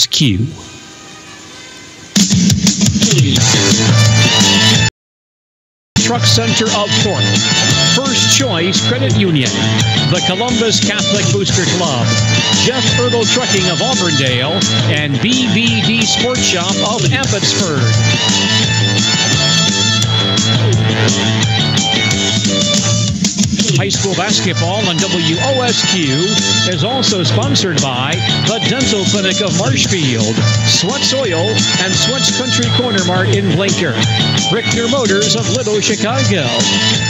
Q. Truck Center of Fort. First Choice Credit Union. The Columbus Catholic Booster Club. Jeff Ertl Trucking of Auburndale. And BVD Sports Shop of Abbotsford. High school basketball on WOSQ is also sponsored by the Dental Clinic of Marshfield, Sweats Oil, and Sweats Country Corner Mart in Blinker, Richter Motors of Little Chicago,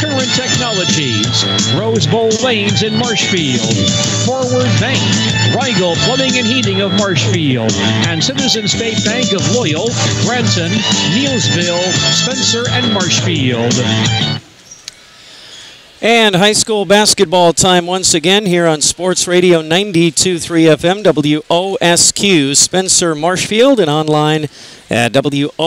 Current Technologies, Rose Bowl Lanes in Marshfield, Forward Bank, Rigel Plumbing and Heating of Marshfield, and Citizens State Bank of Loyal, Branson, Neelsville, Spencer, and Marshfield. And high school basketball time once again here on Sports Radio 92.3 FM, WOSQ, Spencer, Marshfield, and online at WOSQFM.com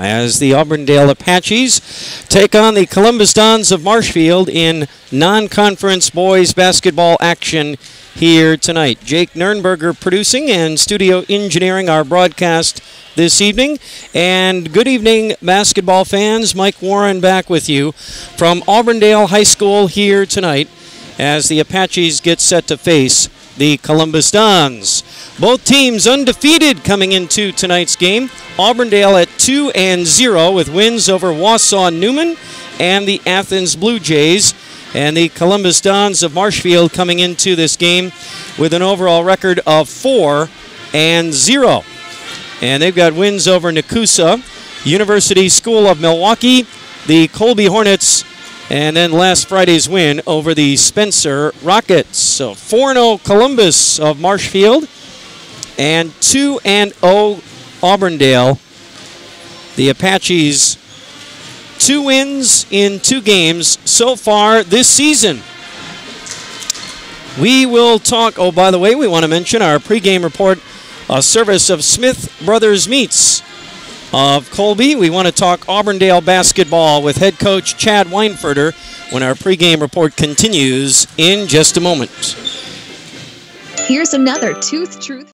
as the Auburndale Apaches take on the Columbus Dons of Marshfield in non-conference boys basketball action here tonight. Jake Nurnberger producing and studio engineering our broadcast this evening. And good evening, basketball fans. Mike Warren back with you from Auburndale High School here tonight as the Apaches get set to face the Columbus Dons. Both teams undefeated coming into tonight's game. Auburndale at 2-0 with wins over Wausau Newman and the Athens Blue Jays. And the Columbus Dons of Marshfield coming into this game with an overall record of 4-0. And they've got wins over Nakusa, University School of Milwaukee, the Colby Hornets, and then last Friday's win over the Spencer Rockets. So 4-0 Columbus of Marshfield and 2-0 Auburndale. The Apaches 2 wins in 2 games so far this season. We will talk, oh, by the way, we want to mention our pregame report, a service of Smith Brothers Meats of Colby. We want to talk Auburndale basketball with head coach Chad Weinfurter when our pregame report continues in just a moment. Here's another Tooth Truth.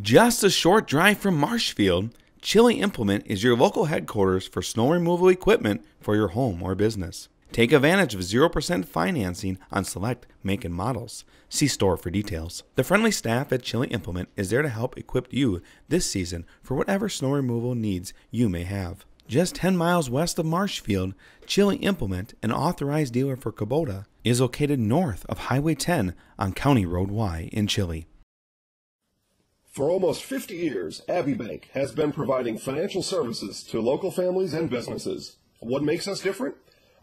Just a short drive from Marshfield, Chili Implement is your local headquarters for snow removal equipment for your home or business. Take advantage of 0% financing on select make and models. See store for details. The friendly staff at Chili Implement is there to help equip you this season for whatever snow removal needs you may have. Just 10 miles west of Marshfield, Chili Implement, an authorized dealer for Kubota, is located north of Highway 10 on County Road Y in Chili. For almost 50 years, Abbey Bank has been providing financial services to local families and businesses. What makes us different?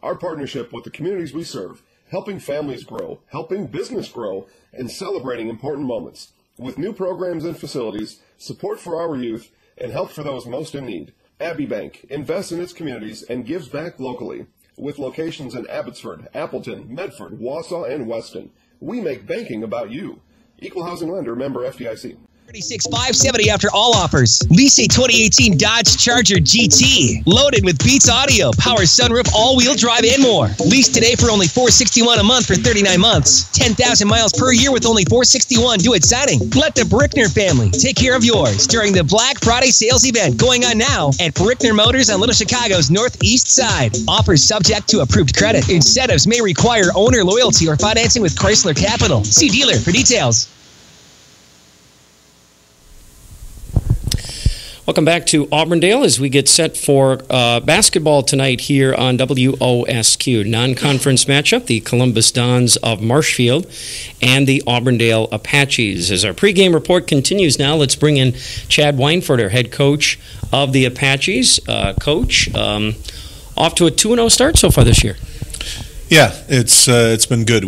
Our partnership with the communities we serve, helping families grow, helping business grow, and celebrating important moments. With new programs and facilities, support for our youth, and help for those most in need. Abbey Bank invests in its communities and gives back locally. With locations in Abbotsford, Appleton, Medford, Wausau, and Weston, we make banking about you. Equal housing lender, member FDIC. 36,570 after all offers. Lease a 2018 Dodge Charger GT. Loaded with Beats Audio, power sunroof, all-wheel drive, and more. Lease today for only $461 a month for 39 months. 10,000 miles per year with only $461 due at signing. Let the Brickner family take care of yours during the Black Friday sales event going on now at Brickner Motors on Little Chicago's northeast side. Offers subject to approved credit. Incentives may require owner loyalty or financing with Chrysler Capital. See dealer for details. Welcome back to Auburndale as we get set for basketball tonight here on WOSQ. Non-conference matchup, the Columbus Dons of Marshfield and the Auburndale Apaches. As our pregame report continues now, let's bring in Chad Weinfurter, head coach of the Apaches. Coach, off to a 2-0 start so far this year. Yeah, it's been good.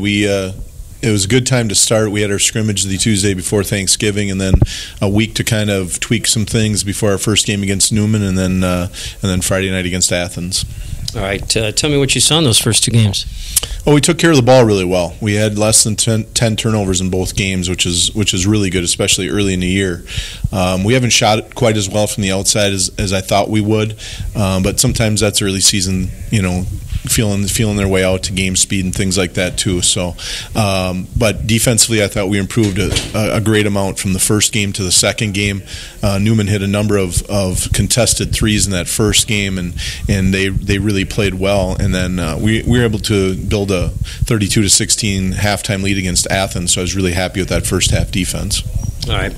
It was a good time to start. We had our scrimmage the Tuesday before Thanksgiving, and then a week to kind of tweak some things before our first game against Newman, and then Friday night against Athens. All right, tell me what you saw in those first 2 games. Well, we took care of the ball really well. We had less than 10 turnovers in both games, which is really good, especially early in the year. We haven't shot it quite as well from the outside as I thought we would, but sometimes that's early season, feeling their way out to game speed and things like that too. So, but defensively, I thought we improved a great amount from the first game to the second game. Newman hit a number of contested threes in that first game, and they really played well. And then we were able to build a 32-16 halftime lead against Athens. So I was really happy with that first half defense. All right.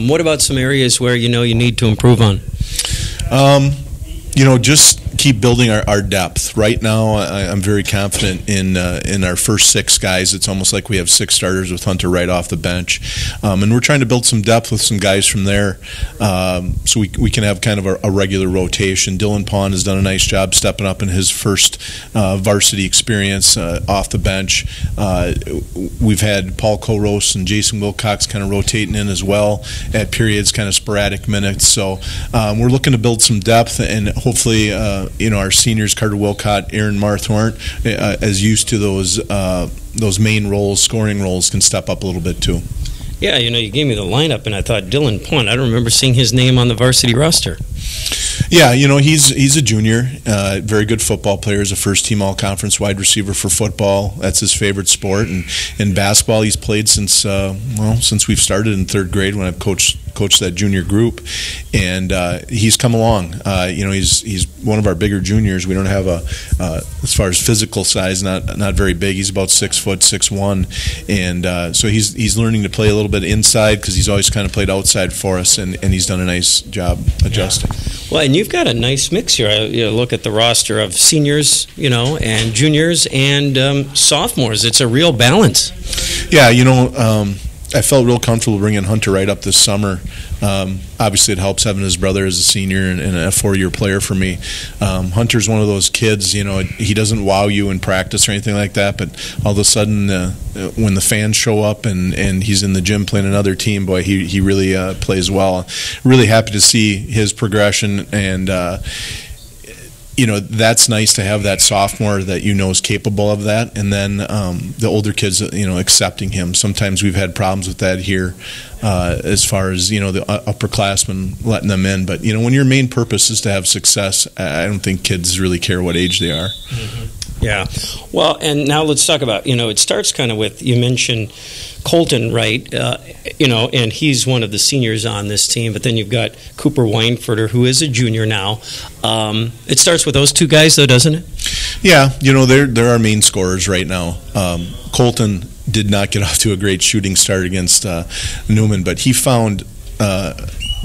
What about some areas where you need to improve on? Just keep building our depth. Right now, I'm very confident in our first 6 guys. It's almost like we have 6 starters with Hunter right off the bench. And we're trying to build some depth with some guys from there so we can have kind of a regular rotation. Dylan Pond has done a nice job stepping up in his first varsity experience off the bench. We've had Paul Koros and Jason Wilcox kind of rotating in as well at periods, kind of sporadic minutes. So we're looking to build some depth, and hopefully our seniors, Carter Wilcott, Aaron Marth, who aren't as used to those main roles, scoring roles, can step up a little bit too. Yeah, you gave me the lineup, and I thought Dylan Pond. I don't remember seeing his name on the varsity roster. Yeah, he's a junior, very good football player. He's a first-team all-conference wide receiver for football. That's his favorite sport. And in basketball, he's played since we've started in 3rd grade when I've coached that junior group, and he's come along. He's one of our bigger juniors. We don't have as far as physical size, not very big. He's about 6 foot, 6'1", and so he's learning to play a little bit inside because he's always kind of played outside for us, and he's done a nice job adjusting. Yeah. Well, and you've got a nice mix here. I look at the roster of seniors, and juniors and sophomores. It's a real balance. Yeah, I felt real comfortable bringing Hunter right up this summer. Obviously, it helps having his brother as a senior and a 4-year player for me. Hunter's one of those kids, he doesn't wow you in practice or anything like that, but all of a sudden, when the fans show up and he's in the gym playing another team, boy, he really plays well. Really happy to see his progression, and that's nice to have that sophomore that is capable of that, and then the older kids, accepting him. Sometimes we've had problems with that here as far as, the upperclassmen letting them in. But, when your main purpose is to have success, I don't think kids really care what age they are. Mm-hmm. Yeah. Well, and now let's talk about, it starts kind of with, you mentioned Colton, right? And he's one of the seniors on this team, but then you've got Cooper Weinfurter, who is a junior now. It starts with those 2 guys, though, doesn't it? Yeah, they're our main scorers right now. Colton did not get off to a great shooting start against Newman, but he found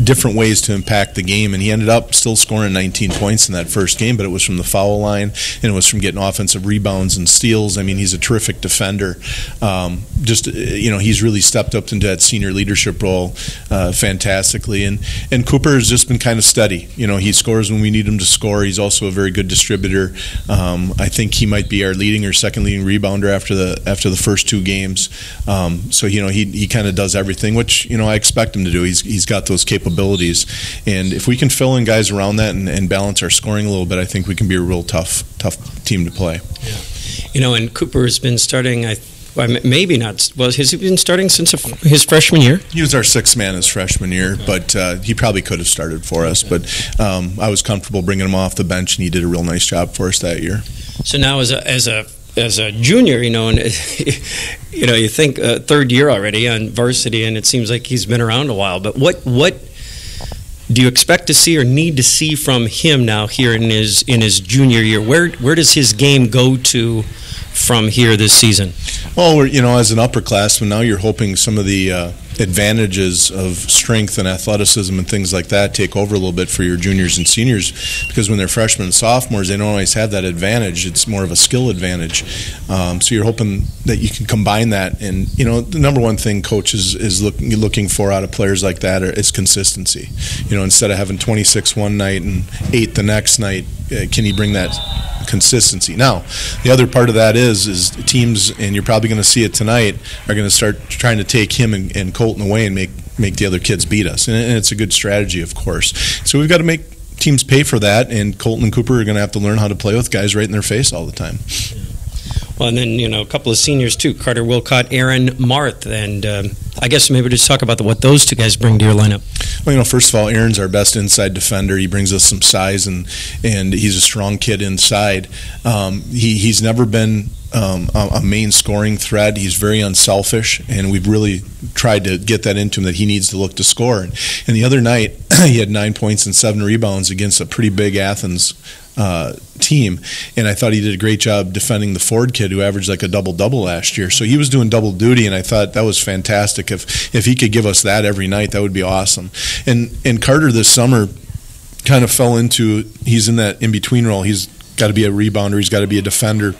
different ways to impact the game, and he ended up still scoring 19 points in that first game, but it was from the foul line, and it was from getting offensive rebounds and steals. I mean, he's a terrific defender. He's really stepped up into that senior leadership role fantastically, and Cooper has just been kind of steady. He scores when we need him to score. He's also a very good distributor. I think he might be our leading or second leading rebounder after the first 2 games. So he kind of does everything, which I expect him to do. He's got those capabilities, and if we can fill in guys around that and balance our scoring a little bit, I think we can be a real tough team to play. Yeah. And Cooper has been starting, maybe not. Well, has he been starting since his freshman year? He was our 6th man his freshman year, but he probably could have started for us. But I was comfortable bringing him off the bench, and he did a real nice job for us that year. So now, as a junior, and you think 3rd year already on varsity, and it seems like he's been around a while. But what do you expect to see or need to see from him now here in his junior year? Where does his game go to from here this season? Well, as an upperclassman, now you're hoping some of the advantages of strength and athleticism and things like that take over a little bit for your juniors and seniors, because when they're freshmen and sophomores, they don't always have that advantage. It's more of a skill advantage. So you're hoping that you can combine that. And, the number one thing coaches is looking for out of players like that is consistency. Instead of having 26 one night and 8 the next night, can you bring that consistency? Now, the other part of that is teams, and you're probably going to see it tonight, are going to start trying to take him and Colton away and make the other kids beat us. And it's a good strategy, of course. So we've got to make teams pay for that, and Colton and Cooper are going to have to learn how to play with guys right in their face all the time. Well, and then, a couple of seniors, too, Carter Wilcott, Aaron Marth, and I guess maybe just talk about what those two guys bring to your lineup. Well, first of all, Aaron's our best inside defender. He brings us some size, and he's a strong kid inside. He's never been a main scoring threat. He's very unselfish, and we've really tried to get that into him that he needs to look to score. And the other night, he had 9 points and 7 rebounds against a pretty big Athens team, and I thought he did a great job defending the Ford kid who averaged like a double-double last year. So he was doing double duty, and I thought that was fantastic. If he could give us that every night, that would be awesome. And Carter this summer kind of fell into, he's in that in-between role. He's got to be a rebounder, he's got to be a defender.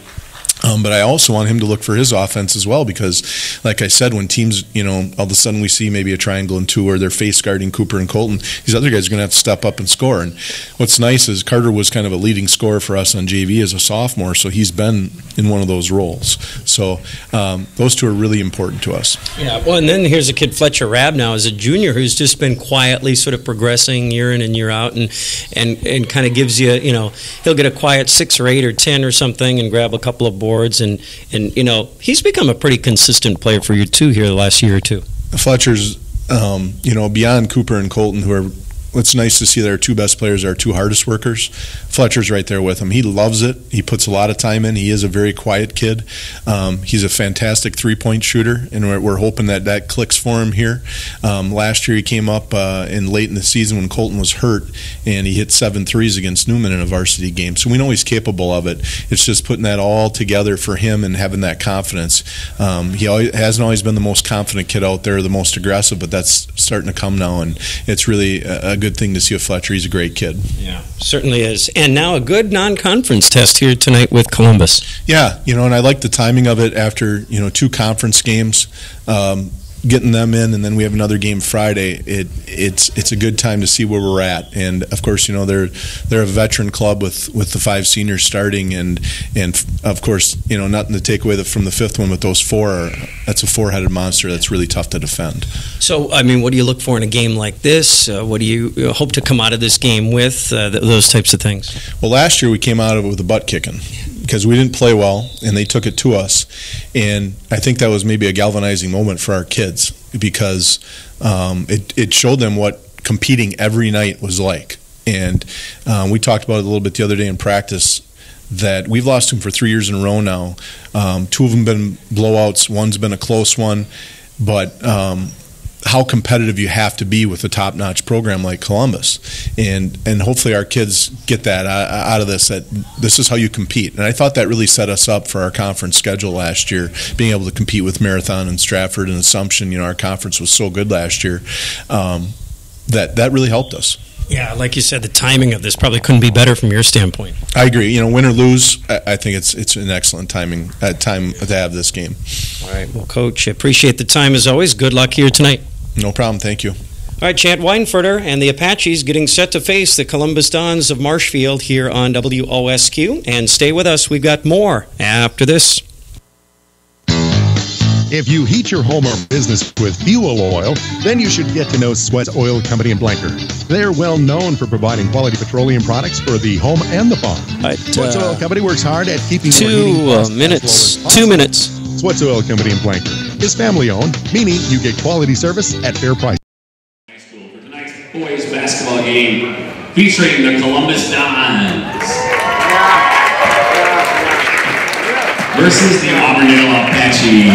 But I also want him to look for his offense as well, because, like I said, when teams, all of a sudden we see maybe a triangle and two, or they're face guarding Cooper and Colton, these other guys are going to have to step up and score. And what's nice is Carter was kind of a leading scorer for us on JV as a sophomore, so he's been in one of those roles. So those two are really important to us. Yeah, well, and then here's a kid, Fletcher Rabb, now as a junior, who's just been quietly sort of progressing year in and year out, and kind of gives you, he'll get a quiet 6 or 8 or 10 or something and grab a couple of boards. And he's become a pretty consistent player for you too here the last year or two. Fletcher's, beyond Cooper and Colton, who are, it's nice to see that our 2 best players are our 2 hardest workers. Fletcher's right there with him. He loves it. He puts a lot of time in. He is a very quiet kid. He's a fantastic 3-point shooter, and we're hoping that clicks for him here. Last year he came up late in the season when Colton was hurt, and he hit 7 threes against Newman in a varsity game. So we know he's capable of it. It's just putting that all together for him and having that confidence. He hasn't always been the most confident kid out there, the most aggressive, but that's starting to come now, and it's really a good thing to see with Fletcher. He's a great kid. Yeah, certainly is. And now a good non-conference test here tonight with Columbus. Yeah, and I like the timing of it after, 2 conference games, getting them in, and then we have another game Friday. It's a good time to see where we're at. And of course, they're a veteran club with the 5 seniors starting, and of course, nothing to take away from the 5th one, but those 4 that's a 4-headed monster that's really tough to defend. So, what do you look for in a game like this? What do you hope to come out of this game with? Those types of things. Well, last year we came out of it with a butt kicking, because we didn't play well, and they took it to us. And I think that was maybe a galvanizing moment for our kids, because it showed them what competing every night was like. And we talked about it a little bit the other day in practice, that we've lost them for 3 years in a row now. 2 of them been blowouts, one's been a close one. But how competitive you have to be with a top-notch program like Columbus, and hopefully our kids get that out of this, that this is how you compete. And I thought that really set us up for our conference schedule last year, being able to compete with Marathon and Stratford and Assumption. Our conference was so good last year, that really helped us. Yeah, like you said, the timing of this probably couldn't be better from your standpoint. I agree. Win or lose, I think it's an excellent time to have this game. All right. Well, Coach, I appreciate the time as always. Good luck here tonight. No problem. Thank you. All right, Chad Weinfurter and the Apaches getting set to face the Columbus Dons of Marshfield here on WOSQ. And stay with us. We've got more after this. If you heat your home or business with fuel oil, then you should get to know Sweats Oil Company in Blanker. They're well known for providing quality petroleum products for the home and the farm. Sweats Oil Company works hard at keeping your heating costs 2 minutes. 2 minutes. Sweats Oil Company in Blanker is family-owned, meaning you get quality service at fair price. High school for tonight's boys basketball game featuring the Columbus Dons versus the Auburndale Apaches.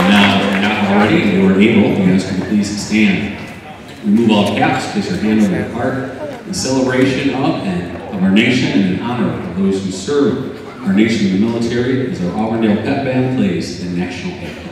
Now, if you're not already or able, you guys can please stand. Remove all caps, place your hand over your heart in celebration of our nation and in honor of those who serve our nation in the military as our Auburndale Pep Band plays the national anthem.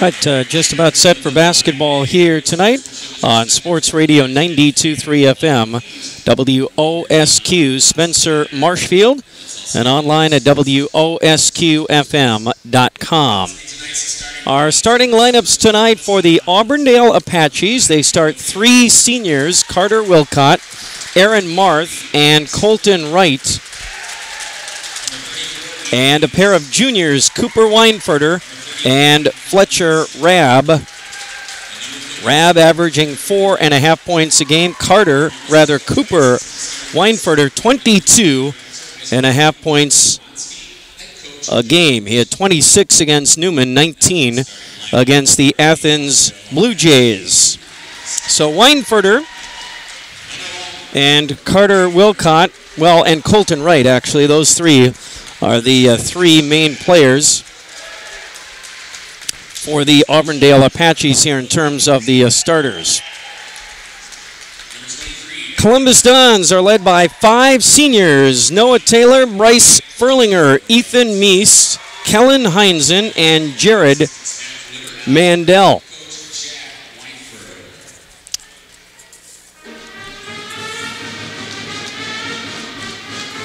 Right, just about set for basketball here tonight on Sports Radio 92.3 FM, WOSQ Spencer Marshfield, and online at WOSQFM.com. Our starting lineups tonight for the Auburndale Apaches. They start 3 seniors, Carter Wilcott, Aaron Marth, and Colton Wright. And a pair of juniors, Cooper Weinfurter and Fletcher Rabb. Rabb averaging 4.5 points a game. Cooper Weinfurter, 22.5 points a game. He had 26 against Newman, 19 against the Athens Blue Jays. So Weinfurter and Carter Wilcott, and Colton Wright, actually, those three are the 3 main players for the Auburndale Apaches here in terms of the starters. Columbus Dons are led by 5 seniors: Noah Taylor, Bryce Furlinger, Ethan Meese, Kellen Heinzen, and Jared Mandel.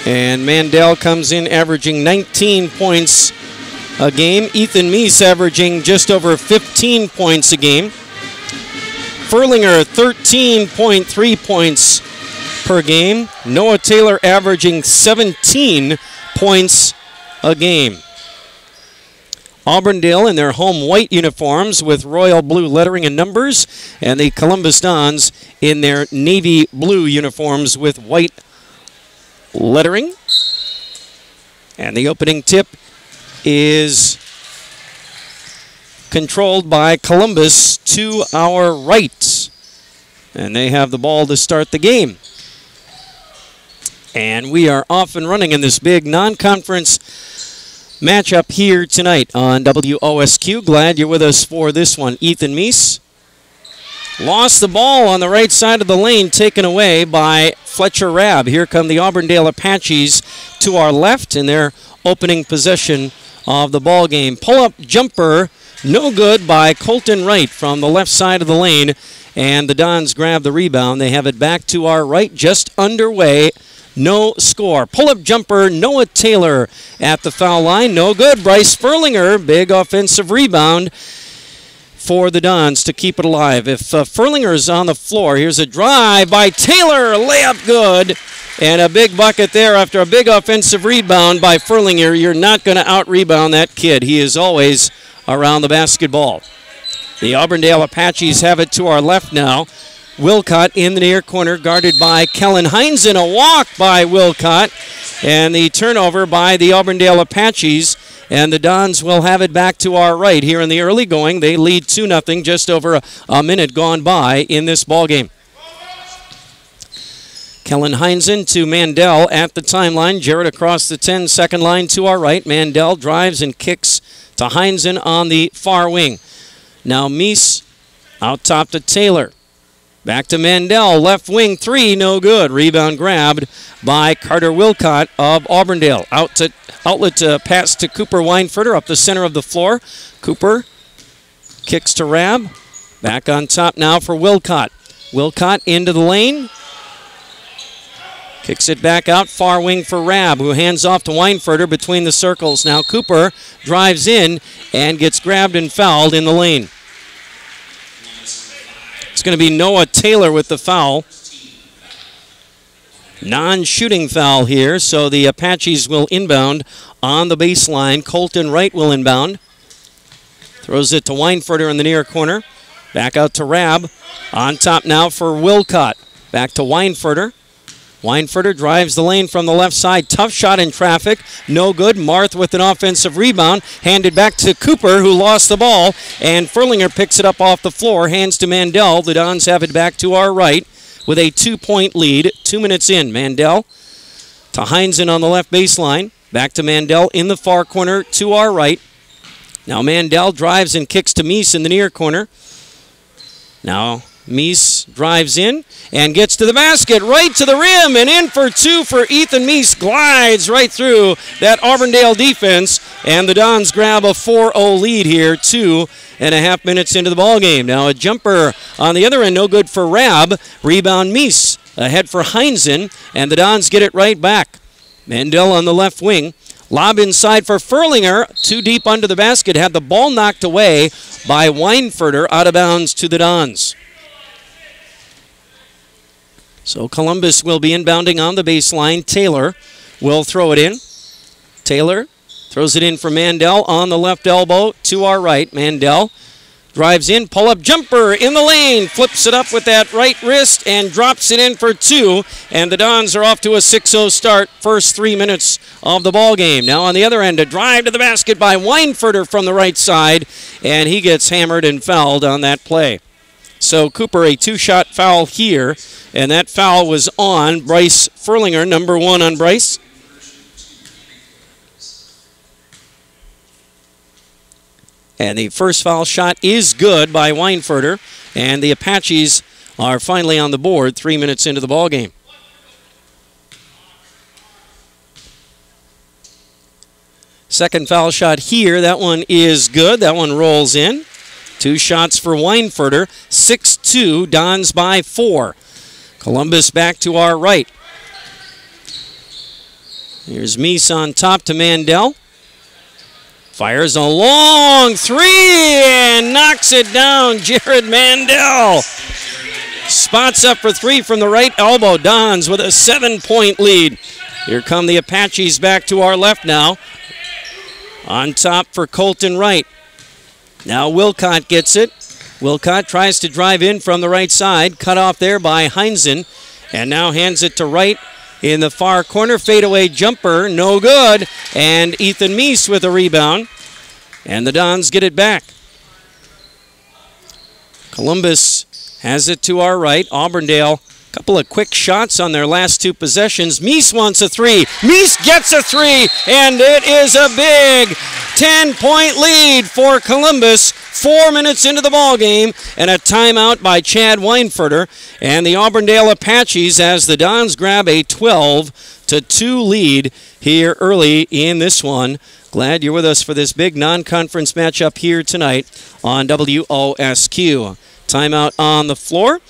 And Mandel comes in averaging 19 points a game. Ethan Meese averaging just over 15 points a game. Furlinger, 13.3 points per game. Noah Taylor averaging 17 points a game. Auburndale in their home white uniforms with royal blue lettering and numbers, and the Columbus Dons in their navy blue uniforms with white lettering. And the opening tip is controlled by Columbus to our right. And they have the ball to start the game. And we are off and running in this big non-conference matchup here tonight on WOSQ. Glad you're with us for this one. Ethan Meese lost the ball on the right side of the lane, taken away by Fletcher Rabb. Here come the Auburndale Apaches to our left in their opening possession of the ball game. Pull-up jumper, no good by Colton Wright from the left side of the lane, and the Dons grab the rebound. They have it back to our right, just underway. No score. Pull-up jumper, Noah Taylor at the foul line. No good. Bryce Furlinger, big offensive rebound for the Dons to keep it alive. If Furlinger is on the floor, here's a drive by Taylor. Layup good. And a big bucket there after a big offensive rebound by Furlinger. You're not going to out-rebound that kid. He is always around the basketball. The Auburndale Apaches have it to our left now. Wilcott in the near corner, guarded by Kellen Heinzen. A walk by Wilcott, and the turnover by the Auburndale Apaches. And the Dons will have it back to our right here in the early going. They lead 2-0, just over a minute gone by in this ballgame. Kellen Heinzen to Mandel at the timeline. Jarrett across the 10-second line to our right. Mandel drives and kicks to Heinzen on the far wing. Now Meese out top to Taylor. Back to Mandel, left wing 3, no good. Rebound grabbed by Carter Wilcott of Auburndale. Outlet pass to Cooper Weinfurter up the center of the floor. Cooper kicks to Rabb. Back on top now for Wilcott. Wilcott into the lane. Kicks it back out, far wing for Rabb, who hands off to Weinfurter between the circles. Now Cooper drives in and gets grabbed and fouled in the lane. It's going to be Noah Taylor with the foul. Non-shooting foul here, so the Apaches will inbound on the baseline. Colton Wright will inbound. Throws it to Weinfurter in the near corner. Back out to Rabb. On top now for Wilcott. Back to Weinfurter. Weinfurter drives the lane from the left side. Tough shot in traffic. No good. Marth with an offensive rebound. Handed back to Cooper, who lost the ball. And Furlinger picks it up off the floor. Hands to Mandel. The Dons have it back to our right with a 2-point lead. 2 minutes in. Mandel to Heinzen on the left baseline. Back to Mandel in the far corner to our right. Now Mandel drives and kicks to Meese in the near corner. Now Meese drives in and gets to the basket, right to the rim, and in for two for Ethan Meese. Glides right through that Auburndale defense, and the Dons grab a 4-0 lead here, 2.5 minutes into the ballgame. Now a jumper on the other end, no good for Rab. Rebound Meese, ahead for Heinzen, and the Dons get it right back. Mandel on the left wing. Lob inside for Furlinger, too deep under the basket, had the ball knocked away by Weinfurter, out of bounds to the Dons. So Columbus will be inbounding on the baseline. Taylor will throw it in. Taylor throws it in for Mandel on the left elbow to our right. Mandel drives in, pull-up jumper in the lane, flips it up with that right wrist and drops it in for two. And the Dons are off to a 6-0 start, first 3 minutes of the ball game. Now on the other end, a drive to the basket by Weinfurter from the right side, and he gets hammered and fouled on that play. So Cooper, a two-shot foul here, and that foul was on Bryce Furlinger, number 1 on Bryce. And the first foul shot is good by Weinfurter, and the Apaches are finally on the board 3 minutes into the ballgame. Second foul shot here, that one is good. That one rolls in. 2 shots for Weinfurter, 6-2, Dons by 4. Columbus back to our right. Here's Meese on top to Mandel. Fires a long three and knocks it down. Jared Mandel spots up for three from the right elbow. Dons with a 7-point lead. Here come the Apaches back to our left now. On top for Colton Wright. Now Wilcott gets it. Wilcott tries to drive in from the right side. Cut off there by Heinzen. And now hands it to Wright in the far corner. Fadeaway jumper, no good. And Ethan Meese with a rebound. And the Dons get it back. Columbus has it to our right. Auburndale, a couple of quick shots on their last 2 possessions. Meese wants a three. Meese gets a three, and it is a big 10-point lead for Columbus. 4 minutes into the ballgame, and a timeout by Chad Weinfurter. And the Auburndale Apaches, as the Dons grab a 12-2 lead here early in this one. Glad you're with us for this big non-conference matchup here tonight on WOSQ. Timeout on the floor.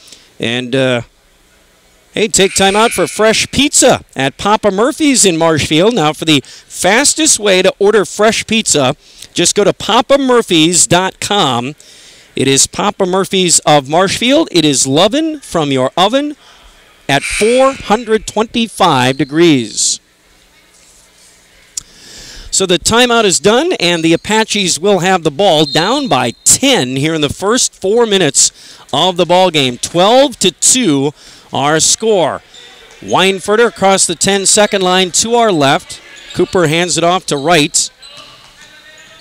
And, hey, take time out for fresh pizza at Papa Murphy's in Marshfield. Now, for the fastest way to order fresh pizza, just go to papamurphys.com. It is Papa Murphy's of Marshfield. It is lovin' from your oven at 425 degrees. So the timeout is done, and the Apaches will have the ball down by 10 here in the first 4 minutes of the ball game. 12-2 our score. Weinfurter across the 10-second line to our left. Cooper hands it off to Wright.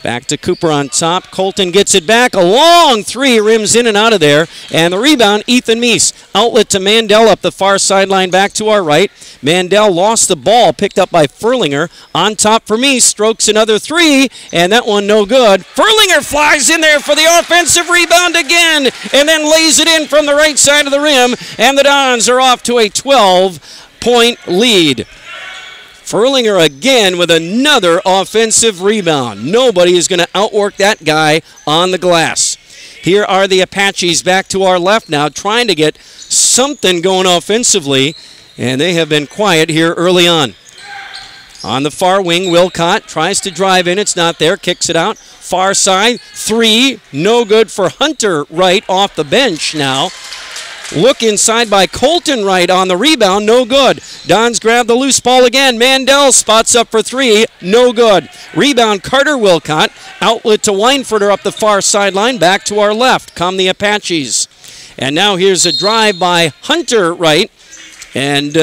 Back to Cooper on top. Colton gets it back. A long three, rims in and out of there. And the rebound, Ethan Meese. Outlet to Mandel up the far sideline back to our right. Mandel lost the ball, picked up by Furlinger. On top for Meese, strokes another three, and that one no good. Furlinger flies in there for the offensive rebound again, and then lays it in from the right side of the rim, and the Dons are off to a 12-point lead. Furlinger again with another offensive rebound. Nobody is going to outwork that guy on the glass. Here are the Apaches back to our left now, trying to get something going offensively, and they have been quiet here early on. On the far wing, Wilcott tries to drive in. It's not there. Kicks it out. Far side, three. No good for Hunter Wright off the bench now. Look inside by Colton Wright on the rebound, no good. Dons grab the loose ball again. Mandel spots up for three, no good. Rebound Carter Wilcott. Outlet to Weinfurter up the far sideline. Back to our left come the Apaches. And now here's a drive by Hunter Wright. And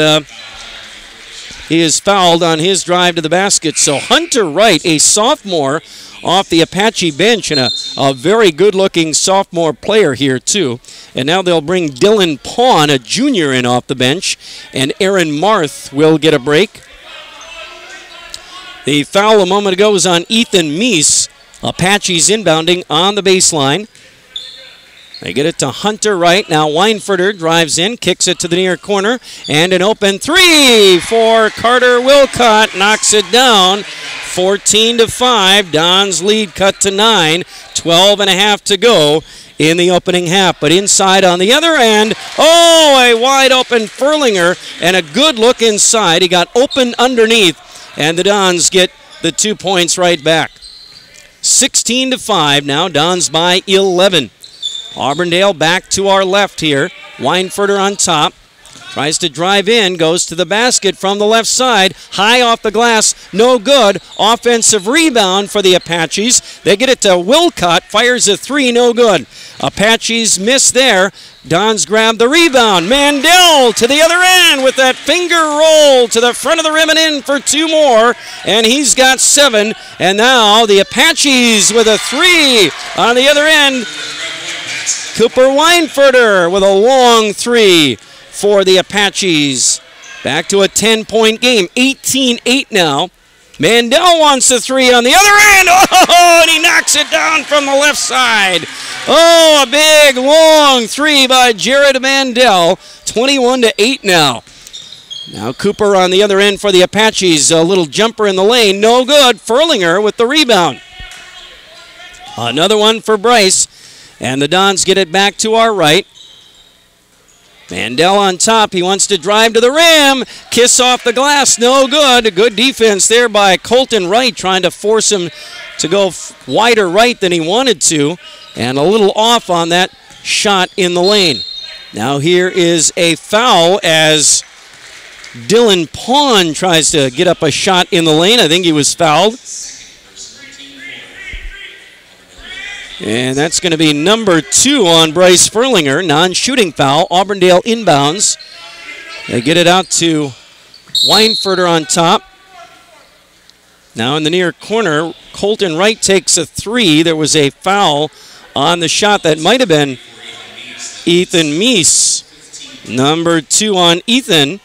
he is fouled on his drive to the basket. So Hunter Wright, a sophomore off the Apache bench, and a very good-looking sophomore player here, too. And now they'll bring Dylan Pawn, a junior, in off the bench, and Aaron Marth will get a break. The foul a moment ago was on Ethan Meese. Apaches inbounding on the baseline. They get it to Hunter Wright. Now Weinfurter drives in, kicks it to the near corner, and an open three for Carter Wilcott. Knocks it down. 14-5. Don's lead cut to 9. 12.5 to go in the opening half. But inside on the other end, a wide open Furlinger and a good look inside. He got open underneath, and the Dons get the 2 points right back. 16-5 now. Dons by 11. Auburndale back to our left here. Weinfurter on top. Tries to drive in, goes to the basket from the left side. High off the glass, no good. Offensive rebound for the Apaches. They get it to Wilcott, fires a three, no good. Apaches miss there. Dons grab the rebound. Mandel to the other end with that finger roll to the front of the rim and in for 2 more. And he's got 7. And now the Apaches with a 3 on the other end. Cooper Weinfurter with a long 3 for the Apaches. Back to a 10-point game. 18-8 now. Mandel wants a 3 on the other end. And he knocks it down from the left side. A big, long 3 by Jared Mandel. 21-8 now. Now Cooper on the other end for the Apaches. A little jumper in the lane. No good. Furlinger with the rebound. Another one for Bryce. And the Dons get it back to our right. Mandel on top. He wants to drive to the rim. Kiss off the glass. No good. A good defense there by Colton Wright, trying to force him to go wider right than he wanted to. And a little off on that shot in the lane. Now here is a foul as Dylan Pawn tries to get up a shot in the lane. I think he was fouled. And that's going to be number 2 on Bryce Furlinger. Non-shooting foul. Auburndale inbounds. They get it out to Weinfurter on top. Now in the near corner, Colton Wright takes a 3. There was a foul on the shot that might have been Ethan Meese. Number 2 on Ethan.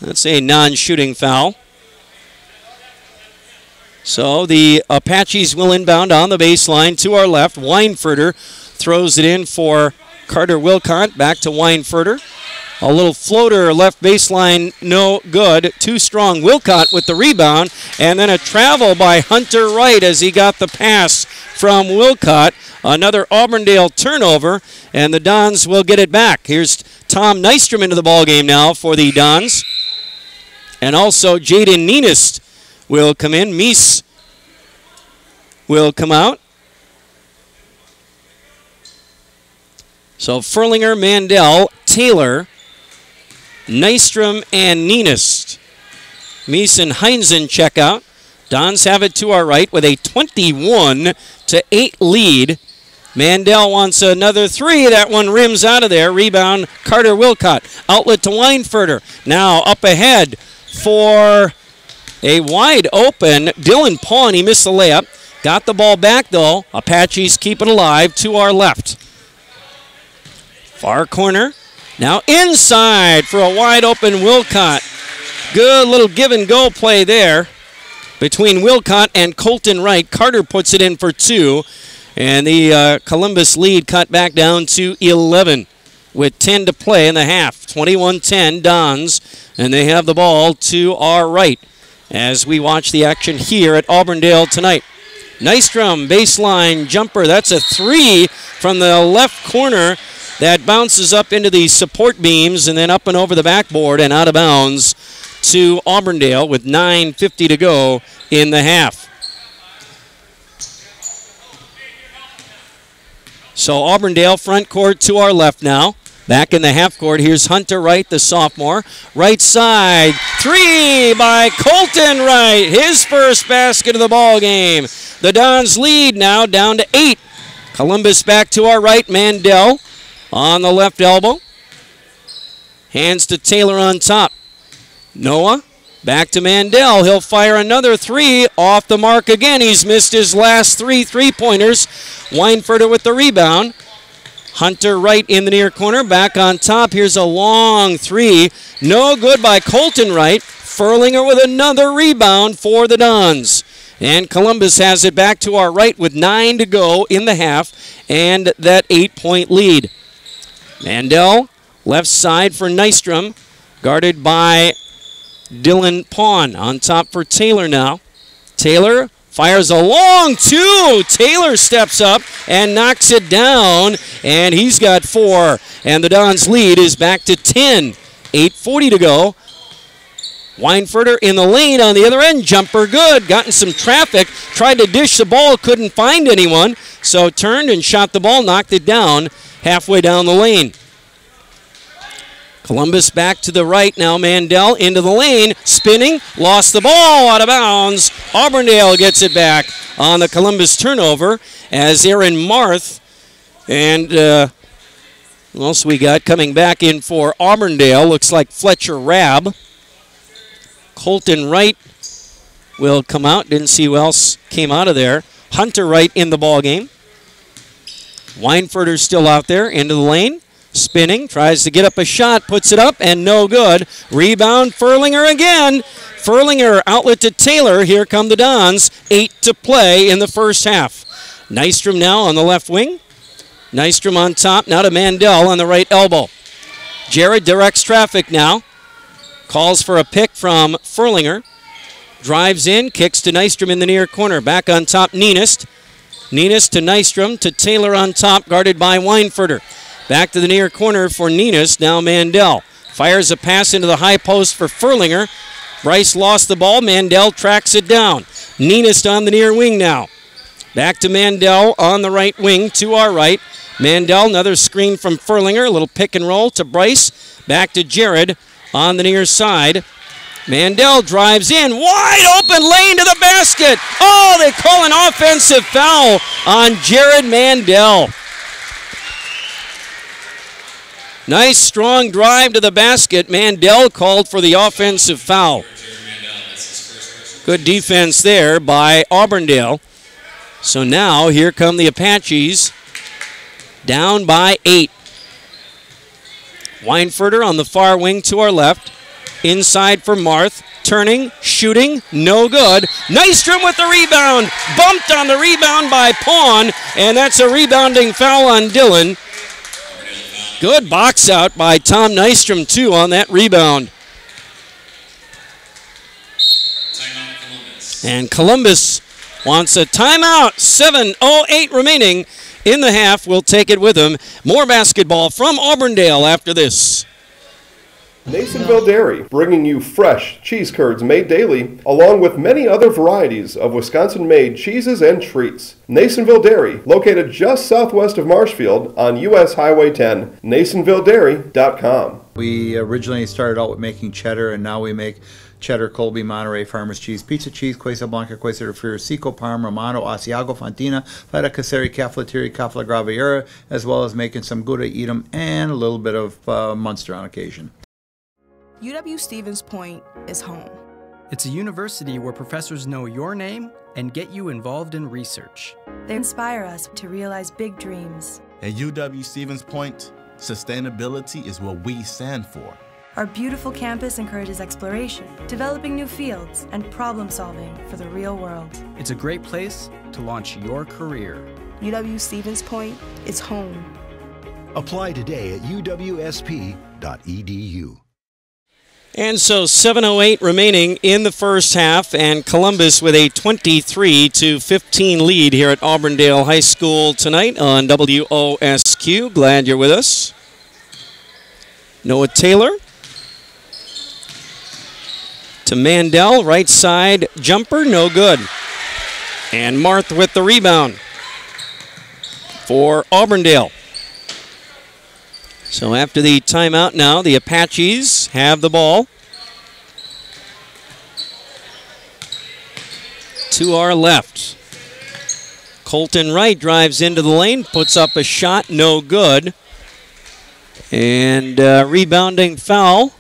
That's a non-shooting foul. So the Apaches will inbound on the baseline to our left. Weinfurter throws it in for Carter Wilcott. Back to Weinfurter. A little floater left baseline, no good. Too strong. Wilcott with the rebound. And then a travel by Hunter Wright as he got the pass from Wilcott. Another Auburndale turnover, and the Dons will get it back. Here's Tom Nystrom into the ballgame now for the Dons. And also Jaden Nenist will come in. Meese will come out. So Furlinger, Mandel, Taylor, Nystrom, and Nenist. Meese and Heinzen check out. Dons have it to our right with a 21-8 lead. Mandel wants another 3. That one rims out of there. Rebound, Carter Wilcott. Outlet to Weinfurter. Now up ahead for a wide open Dylan Pawn. He missed the layup. Got the ball back, though. Apaches keep it alive to our left. Far corner. Now inside for a wide open Wilcott. Good little give and go play there between Wilcott and Colton Wright. Carter puts it in for 2. And the Columbus lead cut back down to 11 with 10 to play in the half. 21-10 Dons. And they have the ball to our right as we watch the action here at Auburndale tonight. Nystrom, baseline jumper. That's a 3 from the left corner that bounces up into the support beams and then up and over the backboard and out of bounds to Auburndale with 9:50 to go in the half. So Auburndale front court to our left now. Back in the half court, here's Hunter Wright, the sophomore. Right side, 3 by Colton Wright. His first basket of the ball game. The Dons lead now down to 8. Columbus back to our right. Mandel on the left elbow. Hands to Taylor on top. Noah back to Mandel. He'll fire another 3 off the mark again. He's missed his last 3 3-pointers. Weinfurter with the rebound. Hunter Wright in the near corner, back on top. Here's a long 3. No good by Colton Wright. Furlinger with another rebound for the Dons. And Columbus has it back to our right with 9 to go in the half and that 8-point lead. Mandel, left side for Nystrom, guarded by Dylan Pawn. On top for Taylor now. Taylor fires a long 2. Taylor steps up and knocks it down, and he's got 4. And the Dons' lead is back to 10. 8:40 to go. Weinfurter in the lane on the other end. Jumper good. Got in some traffic. Tried to dish the ball. Couldn't find anyone. So turned and shot the ball. Knocked it down halfway down the lane. Columbus back to the right now. Mandel into the lane. Spinning. Lost the ball out of bounds. Auburndale gets it back on the Columbus turnover as Aaron Marth and who else we got coming back in for Auburndale? Looks like Fletcher Rabb. Colton Wright will come out. Didn't see who else came out of there. Hunter Wright in the ball game. Weinfurter's still out there into the lane. Spinning, tries to get up a shot, puts it up, and no good. Rebound, Furlinger again. Furlinger outlet to Taylor. Here come the Dons. 8 to play in the first half. Nystrom now on the left wing. Nystrom on top, now to Mandel on the right elbow. Jared directs traffic now. Calls for a pick from Furlinger. Drives in, kicks to Nystrom in the near corner. Back on top, Nienist. Nienist to Nystrom, to Taylor on top, guarded by Weinfurter. Back to the near corner for Nienist, now Mandel. Fires a pass into the high post for Furlinger. Bryce lost the ball, Mandel tracks it down. Nienist on the near wing now. Back to Mandel on the right wing to our right. Mandel, another screen from Furlinger, a little pick and roll to Bryce. Back to Jared on the near side. Mandel drives in, wide open lane to the basket. Oh, they call an offensive foul on Jared Mandel. Nice strong drive to the basket. Mandel called for the offensive foul. Good defense there by Auburndale. So now here come the Apaches, down by 8. Weinfurter on the far wing to our left. Inside for Marth. Turning, shooting, no good. Nystrom with the rebound. Bumped on the rebound by Pawn, and that's a rebounding foul on Dillon. Good box out by Tom Nystrom, too, on that rebound. And Columbus wants a timeout. 7:08 remaining in the half. We'll take it with them. More basketball from Auburndale after this. Nasonville Dairy, bringing you fresh cheese curds made daily, along with many other varieties of Wisconsin-made cheeses and treats. Nasonville Dairy, located just southwest of Marshfield on U.S. Highway 10, NasonvilleDairy.com. We originally started out with making cheddar, and now we make cheddar, Colby, Monterey, Farmers Cheese, Pizza Cheese, Quesa Blanca, Quesa de Friar, Seco, Parm, Romano, Asiago, Fontina, Feta Caseri, Caflateri, Cafla Graviera, as well as making some Gouda Edam and a little bit of Munster on occasion. UW-Stevens Point is home. It's a university where professors know your name and get you involved in research. They inspire us to realize big dreams. At UW-Stevens Point, sustainability is what we stand for. Our beautiful campus encourages exploration, developing new fields, and problem solving for the real world. It's a great place to launch your career. UW-Stevens Point is home. Apply today at uwsp.edu. And so 7:08 remaining in the first half, and Columbus with a 23-15 lead here at Auburndale High School tonight on WOSQ. Glad you're with us. Noah Taylor to Mandel, right side jumper, no good. And Marth with the rebound for Auburndale. So after the timeout now, the Apaches have the ball. To our left. Colton Wright drives into the lane, puts up a shot, no good. And rebounding foul.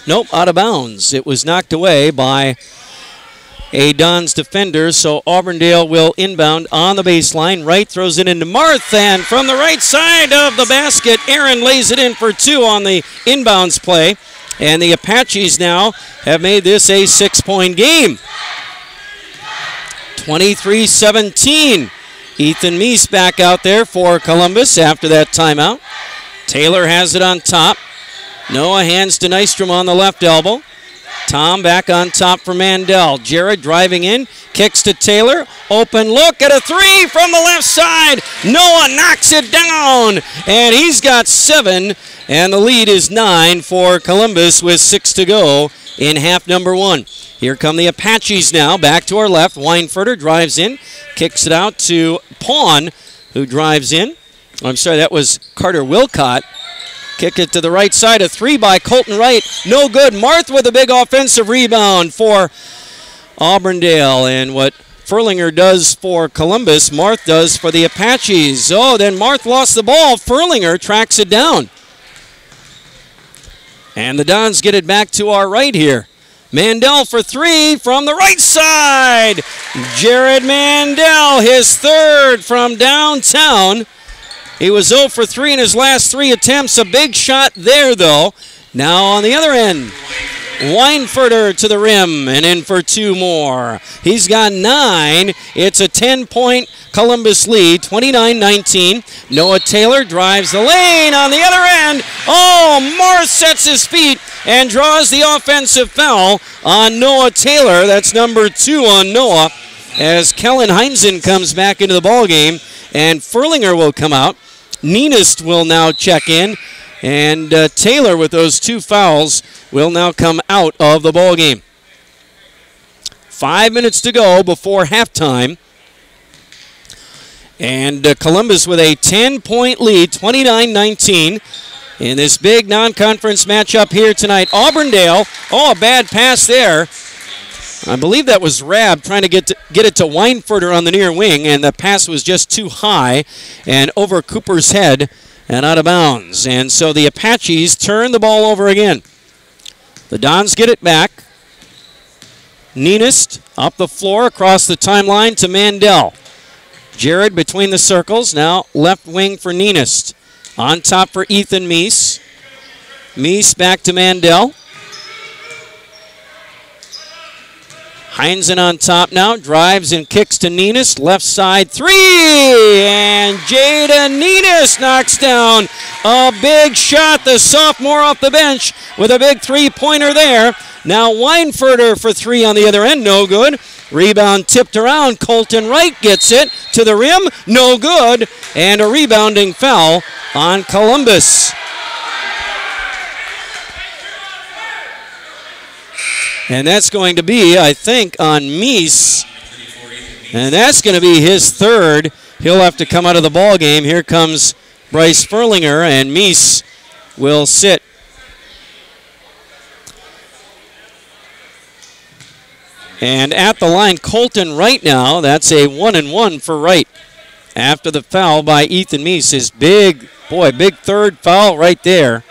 Nope, out of bounds. It was knocked away by a Dons defender, so Auburndale will inbound on the baseline. Wright throws it into Marth, and from the right side of the basket, Aaron lays it in for 2 on the inbounds play. And the Apaches now have made this a 6-point game. 23-17. Ethan Meese back out there for Columbus after that timeout. Taylor has it on top. Noah hands to Nystrom on the left elbow. Tom back on top for Mandel. Jared driving in, kicks to Taylor. Open look at a three from the left side. Noah knocks it down, and he's got 7, and the lead is 9 for Columbus with 6 to go in half number 1. Here come the Apaches now, back to our left. Weinfurter drives in, kicks it out to Pawn, who drives in. I'm sorry, that was Carter Wilcott. Kick it to the right side, a 3 by Colton Wright. No good. Marth with a big offensive rebound for Auburndale. And what Furlinger does for Columbus, Marth does for the Apaches. Oh, then Marth lost the ball. Furlinger tracks it down. And the Dons get it back to our right here. Mandel for 3 from the right side. Jared Mandel, his 3rd from downtown. He was 0 for 3 in his last 3 attempts. A big shot there, though. Now on the other end, Weinfurter to the rim and in for 2 more. He's got 9. It's a 10-point Columbus lead, 29-19. Noah Taylor drives the lane on the other end. Oh, Morris sets his feet and draws the offensive foul on Noah Taylor. That's number 2 on Noah as Kellen Heinzen comes back into the ballgame, and Furlinger will come out. Nenist will now check in, and Taylor with those 2 fouls will now come out of the ballgame. 5 minutes to go before halftime. And Columbus with a 10-point lead, 29-19, in this big non-conference matchup here tonight. Auburndale, a bad pass there. I believe that was Rabb trying to get it to Weinfurter on the near wing, and the pass was just too high and over Cooper's head and out of bounds. And so the Apaches turn the ball over again. The Dons get it back. Nenist up the floor across the timeline to Mandel. Jared between the circles, now left wing for Nenist. On top for Ethan Meese. Meese back to Mandel. Heinzen on top now, drives and kicks to Nenist, left side 3, and Jada Nenist knocks down a big shot, the sophomore off the bench with a big 3-pointer there. Now Weinfurter for 3 on the other end, no good. Rebound tipped around, Colton Wright gets it to the rim, no good, and a rebounding foul on Columbus. And that's going to be, I think, on Meese. And that's going to be his 3rd. He'll have to come out of the ball game. Here comes Bryce Furlinger, and Meese will sit. And at the line, Colton Wright now. That's a 1-and-1 for Wright. After the foul by Ethan Meese. His big 3rd foul right there.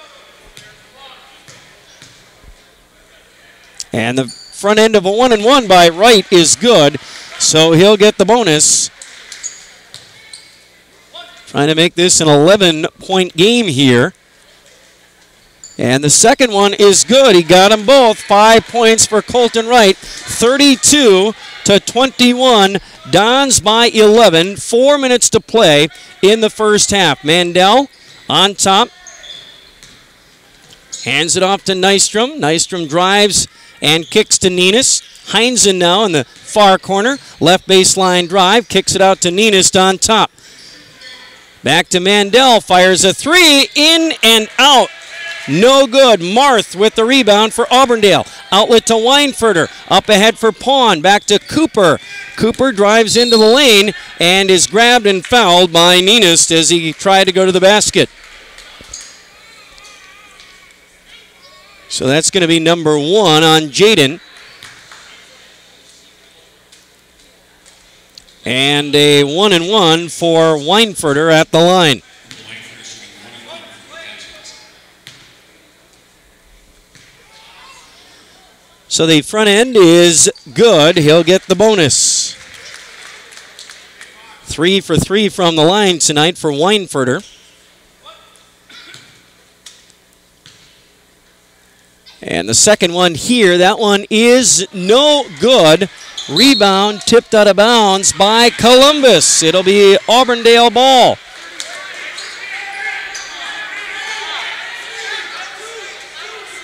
And the front end of a 1-and-1 by Wright is good, so he'll get the bonus. Trying to make this an 11-point game here. And the second one is good. He got them both. 5 points for Colton Wright. 32-21. Dons by 11. 4 minutes to play in the first half. Mandel on top. Hands it off to Nystrom. Nystrom drives and kicks to Nenist. Heinzen now in the far corner. Left baseline drive. Kicks it out to Nenist on top. Back to Mandel. Fires a 3. In and out. No good. Marth with the rebound for Auburndale. Outlet to Weinfurter. Up ahead for Pawn. Back to Cooper. Cooper drives into the lane and is grabbed and fouled by Nenist as he tried to go to the basket. So that's going to be number 1 on Jaden. And a 1-and-1 for Weinfurter at the line. So the front end is good. He'll get the bonus. 3 for 3 from the line tonight for Weinfurter. And the second one here, that one is no good. Rebound tipped out of bounds by Columbus. It'll be Auburndale ball.